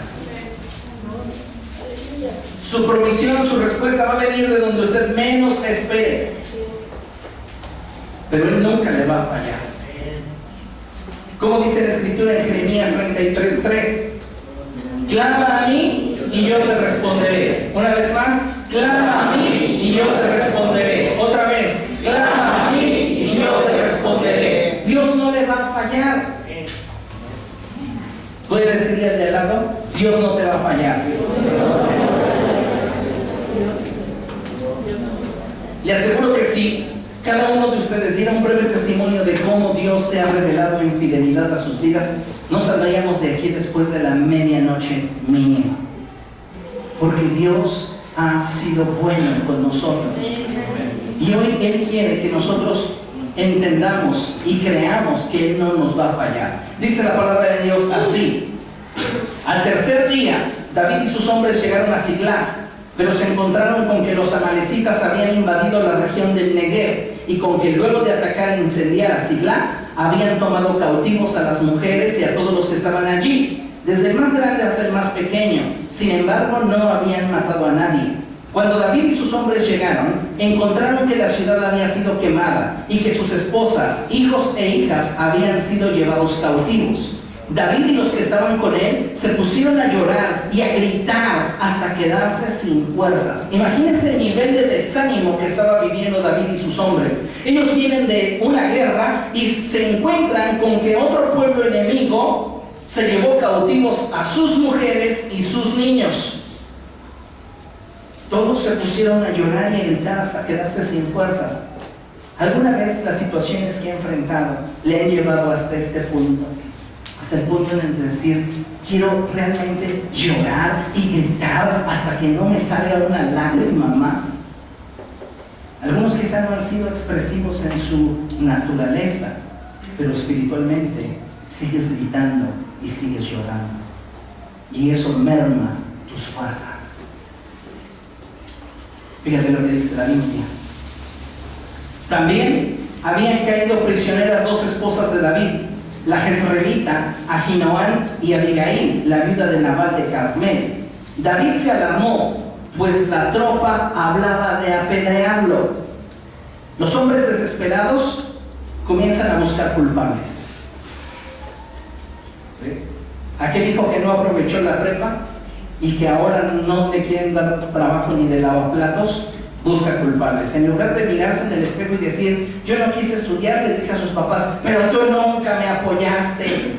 Su provisión, su respuesta va a venir de donde usted menos la espere, pero Él nunca le va a fallar. Como dice la Escritura en Jeremías 33:3: clama a mí y yo te responderé. Una vez más, clama a mí y yo te responderé. Otra vez, clama a mí y yo te responderé. Dios no le va a fallar. ¿Puede decirle al de al lado: Dios no te va a fallar? Le aseguro que si cada uno de ustedes diera un breve testimonio de cómo Dios se ha revelado en fidelidad a sus vidas, no saldríamos de aquí después de la medianoche mínima. Porque Dios ha sido bueno con nosotros. Y hoy Él quiere que nosotros entendamos y creamos que Él no nos va a fallar. Dice la palabra de Dios así: al tercer día, David y sus hombres llegaron a Siglag, pero se encontraron con que los amalecitas habían invadido la región del Negev, y con que luego de atacar e incendiar a Siglag, habían tomado cautivos a las mujeres y a todos los que estaban allí, desde el más grande hasta el más pequeño. Sin embargo, no habían matado a nadie. Cuando David y sus hombres llegaron, encontraron que la ciudad había sido quemada y que sus esposas, hijos e hijas habían sido llevados cautivos. David y los que estaban con él se pusieron a llorar y a gritar hasta quedarse sin fuerzas. Imagínense el nivel de desánimo que estaba viviendo David y sus hombres. Ellos vienen de una guerra y se encuentran con que otro pueblo enemigo se llevó cautivos a sus mujeres y sus niños. Todos se pusieron a llorar y a gritar hasta quedarse sin fuerzas. ¿Alguna vez las situaciones que ha enfrentado le han llevado hasta este punto? Hasta el punto de decir: quiero realmente llorar y gritar hasta que no me salga una lágrima más. Algunos quizás no han sido expresivos en su naturaleza, pero espiritualmente sigues gritando y sigues llorando, y eso merma tus fuerzas. Fíjate lo que dice la Biblia. También habían caído prisioneras 2 esposas de David, la jezreelita Ahinoam y Abigail, la viuda de Nabal de Carmel. David se alarmó, pues la tropa hablaba de apedrearlo. Los hombres desesperados comienzan a buscar culpables. ¿Sí? Aquel hijo que no aprovechó la prepa y que ahora no te quieren dar trabajo ni de lavaplatos, busca culpables. En lugar de mirarse en el espejo y decir, yo no quise estudiar, le dice a sus papás, pero tú nunca me apoyaste.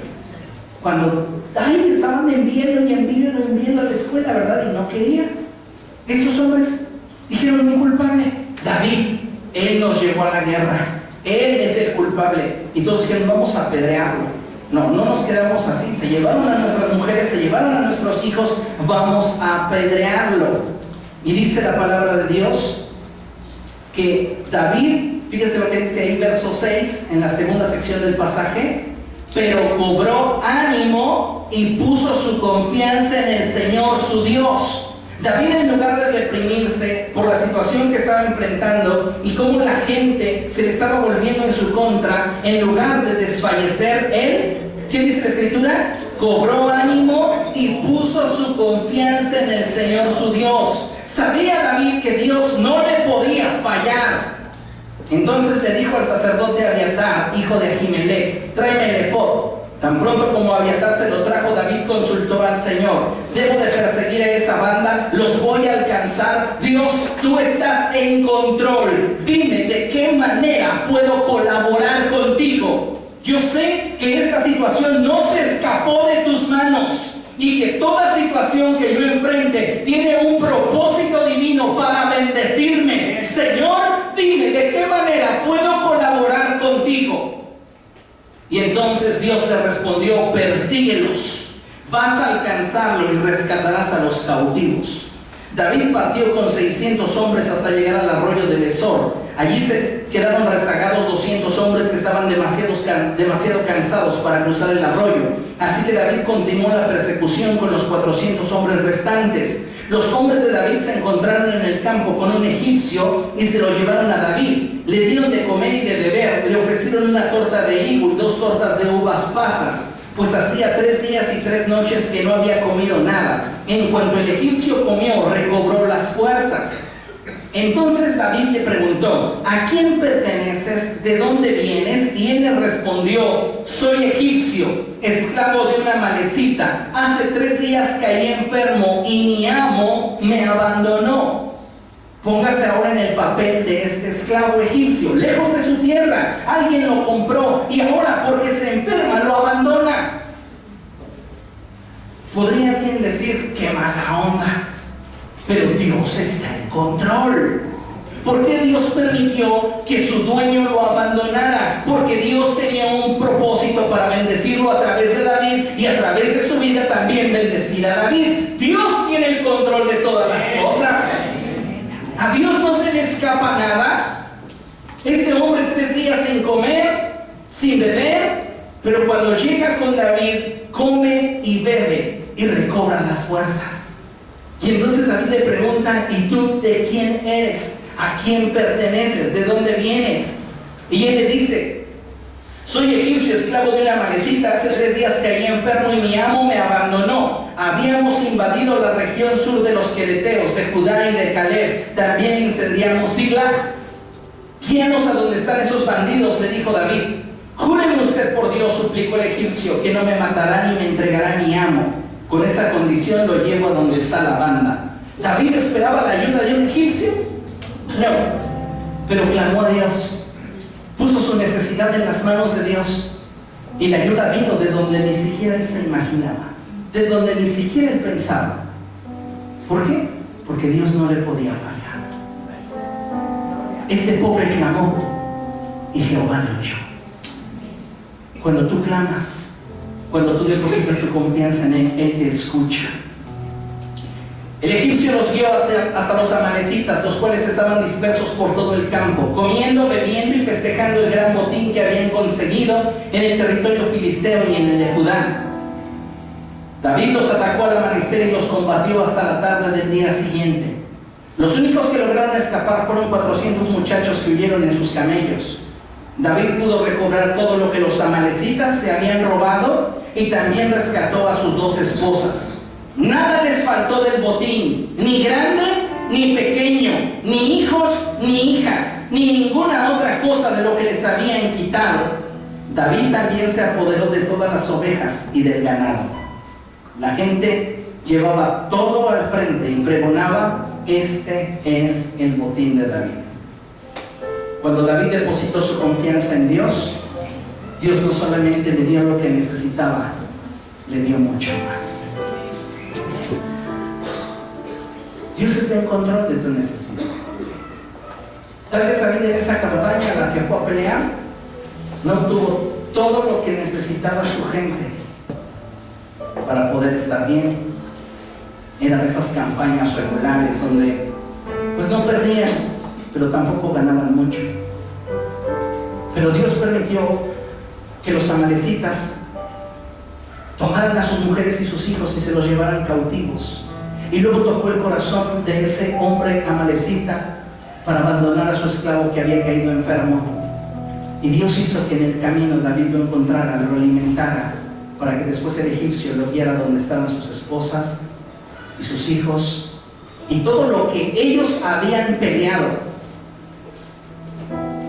Cuando estaban enviando a la escuela, ¿verdad? Y no quería. Esos hombres dijeron, un culpable, David, él nos llevó a la guerra, él es el culpable. Y todos dijeron, vamos a apedrearlo. No nos quedamos así, se llevaron a nuestras mujeres, se llevaron a nuestros hijos, vamos a apedrearlo. Y dice la palabra de Dios que David, fíjese lo que dice ahí, verso 6, en la segunda sección del pasaje, pero cobró ánimo y puso su confianza en el Señor su Dios. David, en lugar de deprimirse por la situación que estaba enfrentando y cómo la gente se le estaba volviendo en su contra, en lugar de desfallecer, él, ¿qué dice la Escritura? Cobró ánimo y puso su confianza en el Señor su Dios. Sabía David que Dios no le podía fallar. Entonces le dijo al sacerdote Abiatar, hijo de Ahimelech, tráeme el efod. Tan pronto como Abiatar se lo trajo, David consultó al Señor: debo de perseguir a esa banda, los voy a alcanzar. Dios, tú estás en control. Dime de qué manera puedo colaborar contigo. Yo sé que esta situación no se escapó de tus manos y que toda situación que yo enfrente tiene un propósito divino para bendecirme. Señor, dime de qué manera puedo colaborar contigo. Y entonces Dios le respondió: persíguelos, vas a alcanzarlo y rescatarás a los cautivos. David partió con 600 hombres hasta llegar al arroyo de Besor. Allí se quedaron rezagados 200 hombres que estaban demasiado cansados para cruzar el arroyo. Así que David continuó la persecución con los 400 hombres restantes. Los hombres de David se encontraron en el campo con un egipcio y se lo llevaron a David. Le dieron de comer y de beber, le ofrecieron una torta de higo y 2 tortas de uvas pasas, pues hacía 3 días y 3 noches que no había comido nada. En cuanto el egipcio comió, recobró las fuerzas. Entonces David le preguntó: ¿a quién perteneces? ¿De dónde vienes? Y él le respondió: soy egipcio, esclavo de una amalecita. Hace 3 días caí enfermo y mi amo me abandonó. Póngase ahora en el papel de este esclavo egipcio, lejos de su tierra. Alguien lo compró y ahora, porque se enferma, lo abandona. Podría alguien decir: qué mala onda. Pero Dios está en control. ¿Por qué Dios permitió que su dueño lo abandonara? Porque Dios tenía un propósito para bendecirlo a través de David y a través de su vida también bendecir a David. Dios tiene el control de todas las cosas. A Dios no se le escapa nada. Este hombre 3 días sin comer, sin beber, pero cuando llega con David, come y bebe y recobra las fuerzas. Y entonces David le pregunta: ¿y tú de quién eres? ¿A quién perteneces? ¿De dónde vienes? Y él le dice: soy egipcio, esclavo de una amalecita. Hace 3 días caí enfermo y mi amo me abandonó. Habíamos invadido la región sur de los quereteos, de Judá y de Caleb. También incendiamos Siglag. Guíanos a donde están esos bandidos, le dijo David. Júreme usted por Dios, suplicó el egipcio, que no me matará ni me entregará a mi amo. Con esa condición lo llevo a donde está la banda. ¿David esperaba la ayuda de un egipcio? No, pero clamó a Dios. Puso su necesidad en las manos de Dios. Y la ayuda vino de donde ni siquiera él se imaginaba, de donde ni siquiera él pensaba. ¿Por qué? Porque Dios no le podía fallar. Este pobre clamó y Jehová le oyó. Cuando tú clamas, cuando tú depositas tu confianza en Él, Él te escucha. El egipcio los guió hasta los amalecitas, los cuales estaban dispersos por todo el campo, comiendo, bebiendo y festejando el gran botín que habían conseguido en el territorio filisteo y en el de Judá. David los atacó al amanecer y los combatió hasta la tarde del día siguiente. Los únicos que lograron escapar fueron 400 muchachos que huyeron en sus camellos. David pudo recobrar todo lo que los amalecitas se habían robado y también rescató a sus 2 esposas. Nada les faltó del botín, ni grande ni pequeño, ni hijos ni hijas, ni ninguna otra cosa de lo que les habían quitado. David también se apoderó de todas las ovejas y del ganado. La gente llevaba todo al frente y pregonaba: este es el botín de David. Cuando David depositó su confianza en Dios, Dios no solamente le dio lo que necesitaba, le dio mucho más. Dios está en control de tu necesidad. Tal vez David en esa campaña a la que fue a pelear no obtuvo todo lo que necesitaba su gente para poder estar bien. Eran esas campañas regulares donde pues no perdían, pero tampoco ganaban mucho. Pero Dios permitió que los amalecitas tomaran a sus mujeres y sus hijos y se los llevaran cautivos. Y luego tocó el corazón de ese hombre amalecita para abandonar a su esclavo que había caído enfermo. Y Dios hizo que en el camino David lo encontrara, lo alimentara, para que después el egipcio lo guiara donde estaban sus esposas y sus hijos y todo lo que ellos habían peleado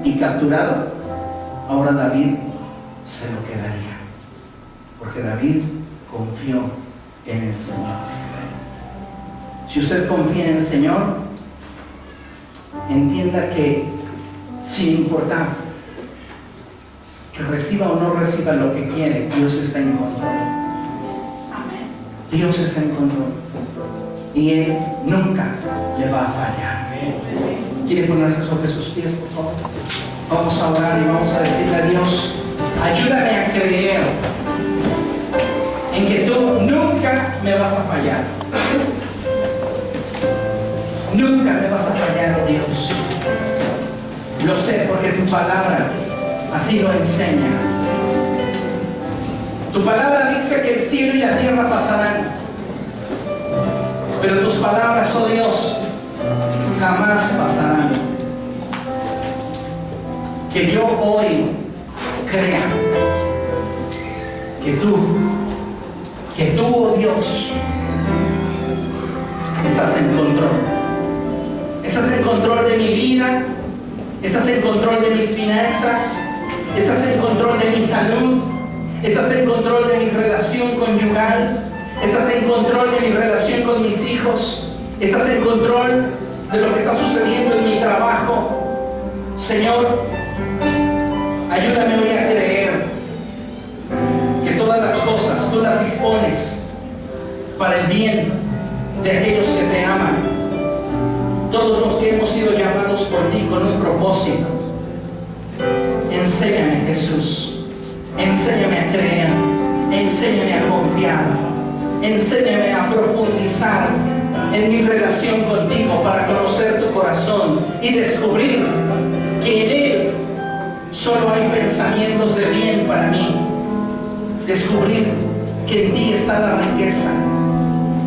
y capturado. Ahora David se lo quedaría, porque David confió en el Señor. Si usted confía en el Señor, entienda que sin importar que reciba o no reciba lo que quiere, Dios está en control. Amén. Dios está en control y Él nunca le va a fallar. ¿Quiere ponerse sobre sus pies, por favor? Vamos a orar y vamos a decirle a Dios: ayúdame a creer en que tú nunca me vas a fallar. Nunca me vas a fallar, oh Dios. Lo sé porque tu palabra así lo enseña. Tu palabra dice que el cielo y la tierra pasarán, pero tus palabras, oh Dios, jamás pasarán. Que yo hoy crea que tú, oh Dios, estás en control. Estás en control de mi vida, estás en control de mis finanzas, estás en control de mi salud, estás en control de mi relación conyugal, estás en control de mi relación con mis hijos, estás en control de lo que está sucediendo en mi trabajo. Señor, ayúdame hoy a creer que todas las cosas tú las dispones para el bien de aquellos que te aman. Todos los que hemos sido llamados por ti con un propósito. Enséñame, Jesús. Enséñame a creer. Enséñame a confiar. Enséñame a profundizar en mi relación contigo para conocer tu corazón y descubrir que en él solo hay pensamientos de bien para mí. Descubrir que en ti está la riqueza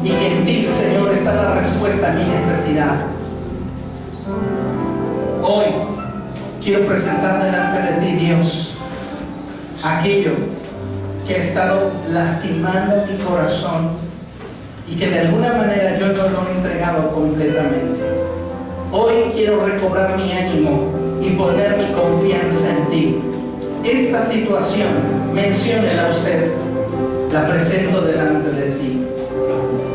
y que en ti, Señor, está la respuesta a mi necesidad. Hoy quiero presentar delante de ti, Dios, aquello que ha estado lastimando mi corazón y que de alguna manera yo no lo he entregado completamente. Hoy quiero recobrar mi ánimo y poner mi confianza en ti. Esta situación, menciónela usted, la presento delante de ti.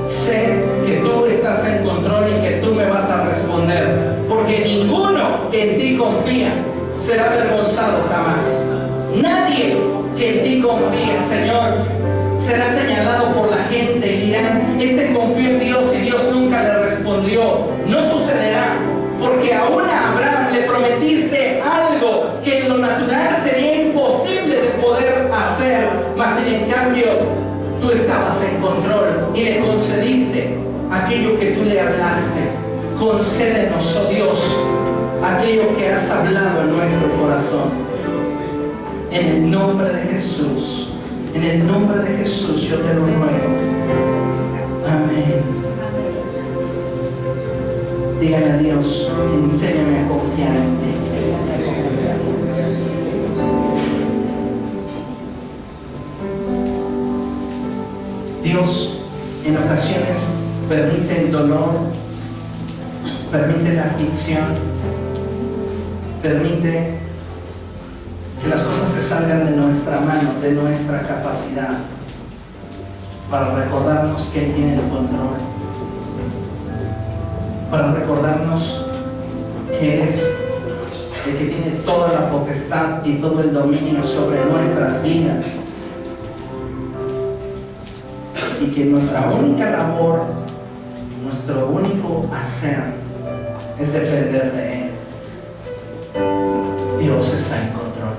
Sé que tú estás en control y que tú me vas a responder, porque ninguno que en ti confía será avergonzado jamás. Nadie que en ti confíe, Señor, será señalado por la gente y dirán: este confió en Dios y Dios nunca le respondió. No sucederá, porque aún a Abraham le prometiste algo que en lo natural sería imposible de poder hacer, mas en cambio tú estabas en control y le concediste aquello que tú le hablaste. Concédenos, oh Dios, aquello que has hablado en nuestro corazón. En el nombre de Jesús, en el nombre de Jesús yo te lo ruego. Amén. Díganle a Dios, enséñame a confiar en ti. Dios en ocasiones permite el dolor, permite la aflicción, permite que las cosas se salgan de nuestra mano, de nuestra capacidad, para recordarnos que Él tiene el control, para recordarnos que Él es el que tiene toda la potestad y todo el dominio sobre nuestras vidas, y que nuestra única labor, nuestro único hacer es depender de Él. Dios está en control.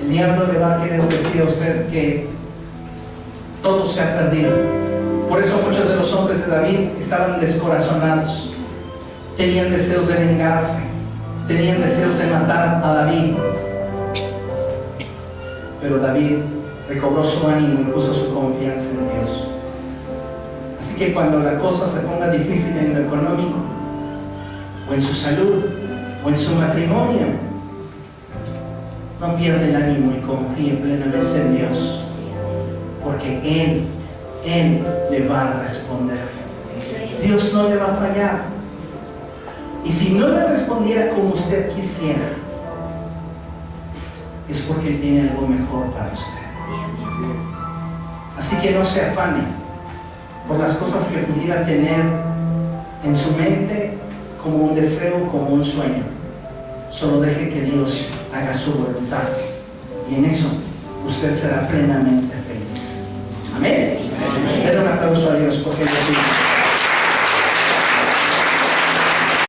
El diablo le va a querer decir a usted que todo se ha perdido. Por eso muchos de los hombres de David estaban descorazonados, tenían deseos de vengarse, tenían deseos de matar a David. Pero David recobró su ánimo y puso su confianza en Dios. Así que cuando la cosa se ponga difícil en lo económico, o en su salud, o en su matrimonio, no pierda el ánimo y confíe plenamente en Dios, porque Él le va a responder. Dios no le va a fallar. Y si no le respondiera como usted quisiera, es porque Él tiene algo mejor para usted. Así que no se afane por las cosas que pudiera tener en su mente como un deseo, como un sueño. Solo deje que Dios haga su voluntad, y en eso usted será plenamente feliz. Amén. Den un aplauso a Dios porque Él es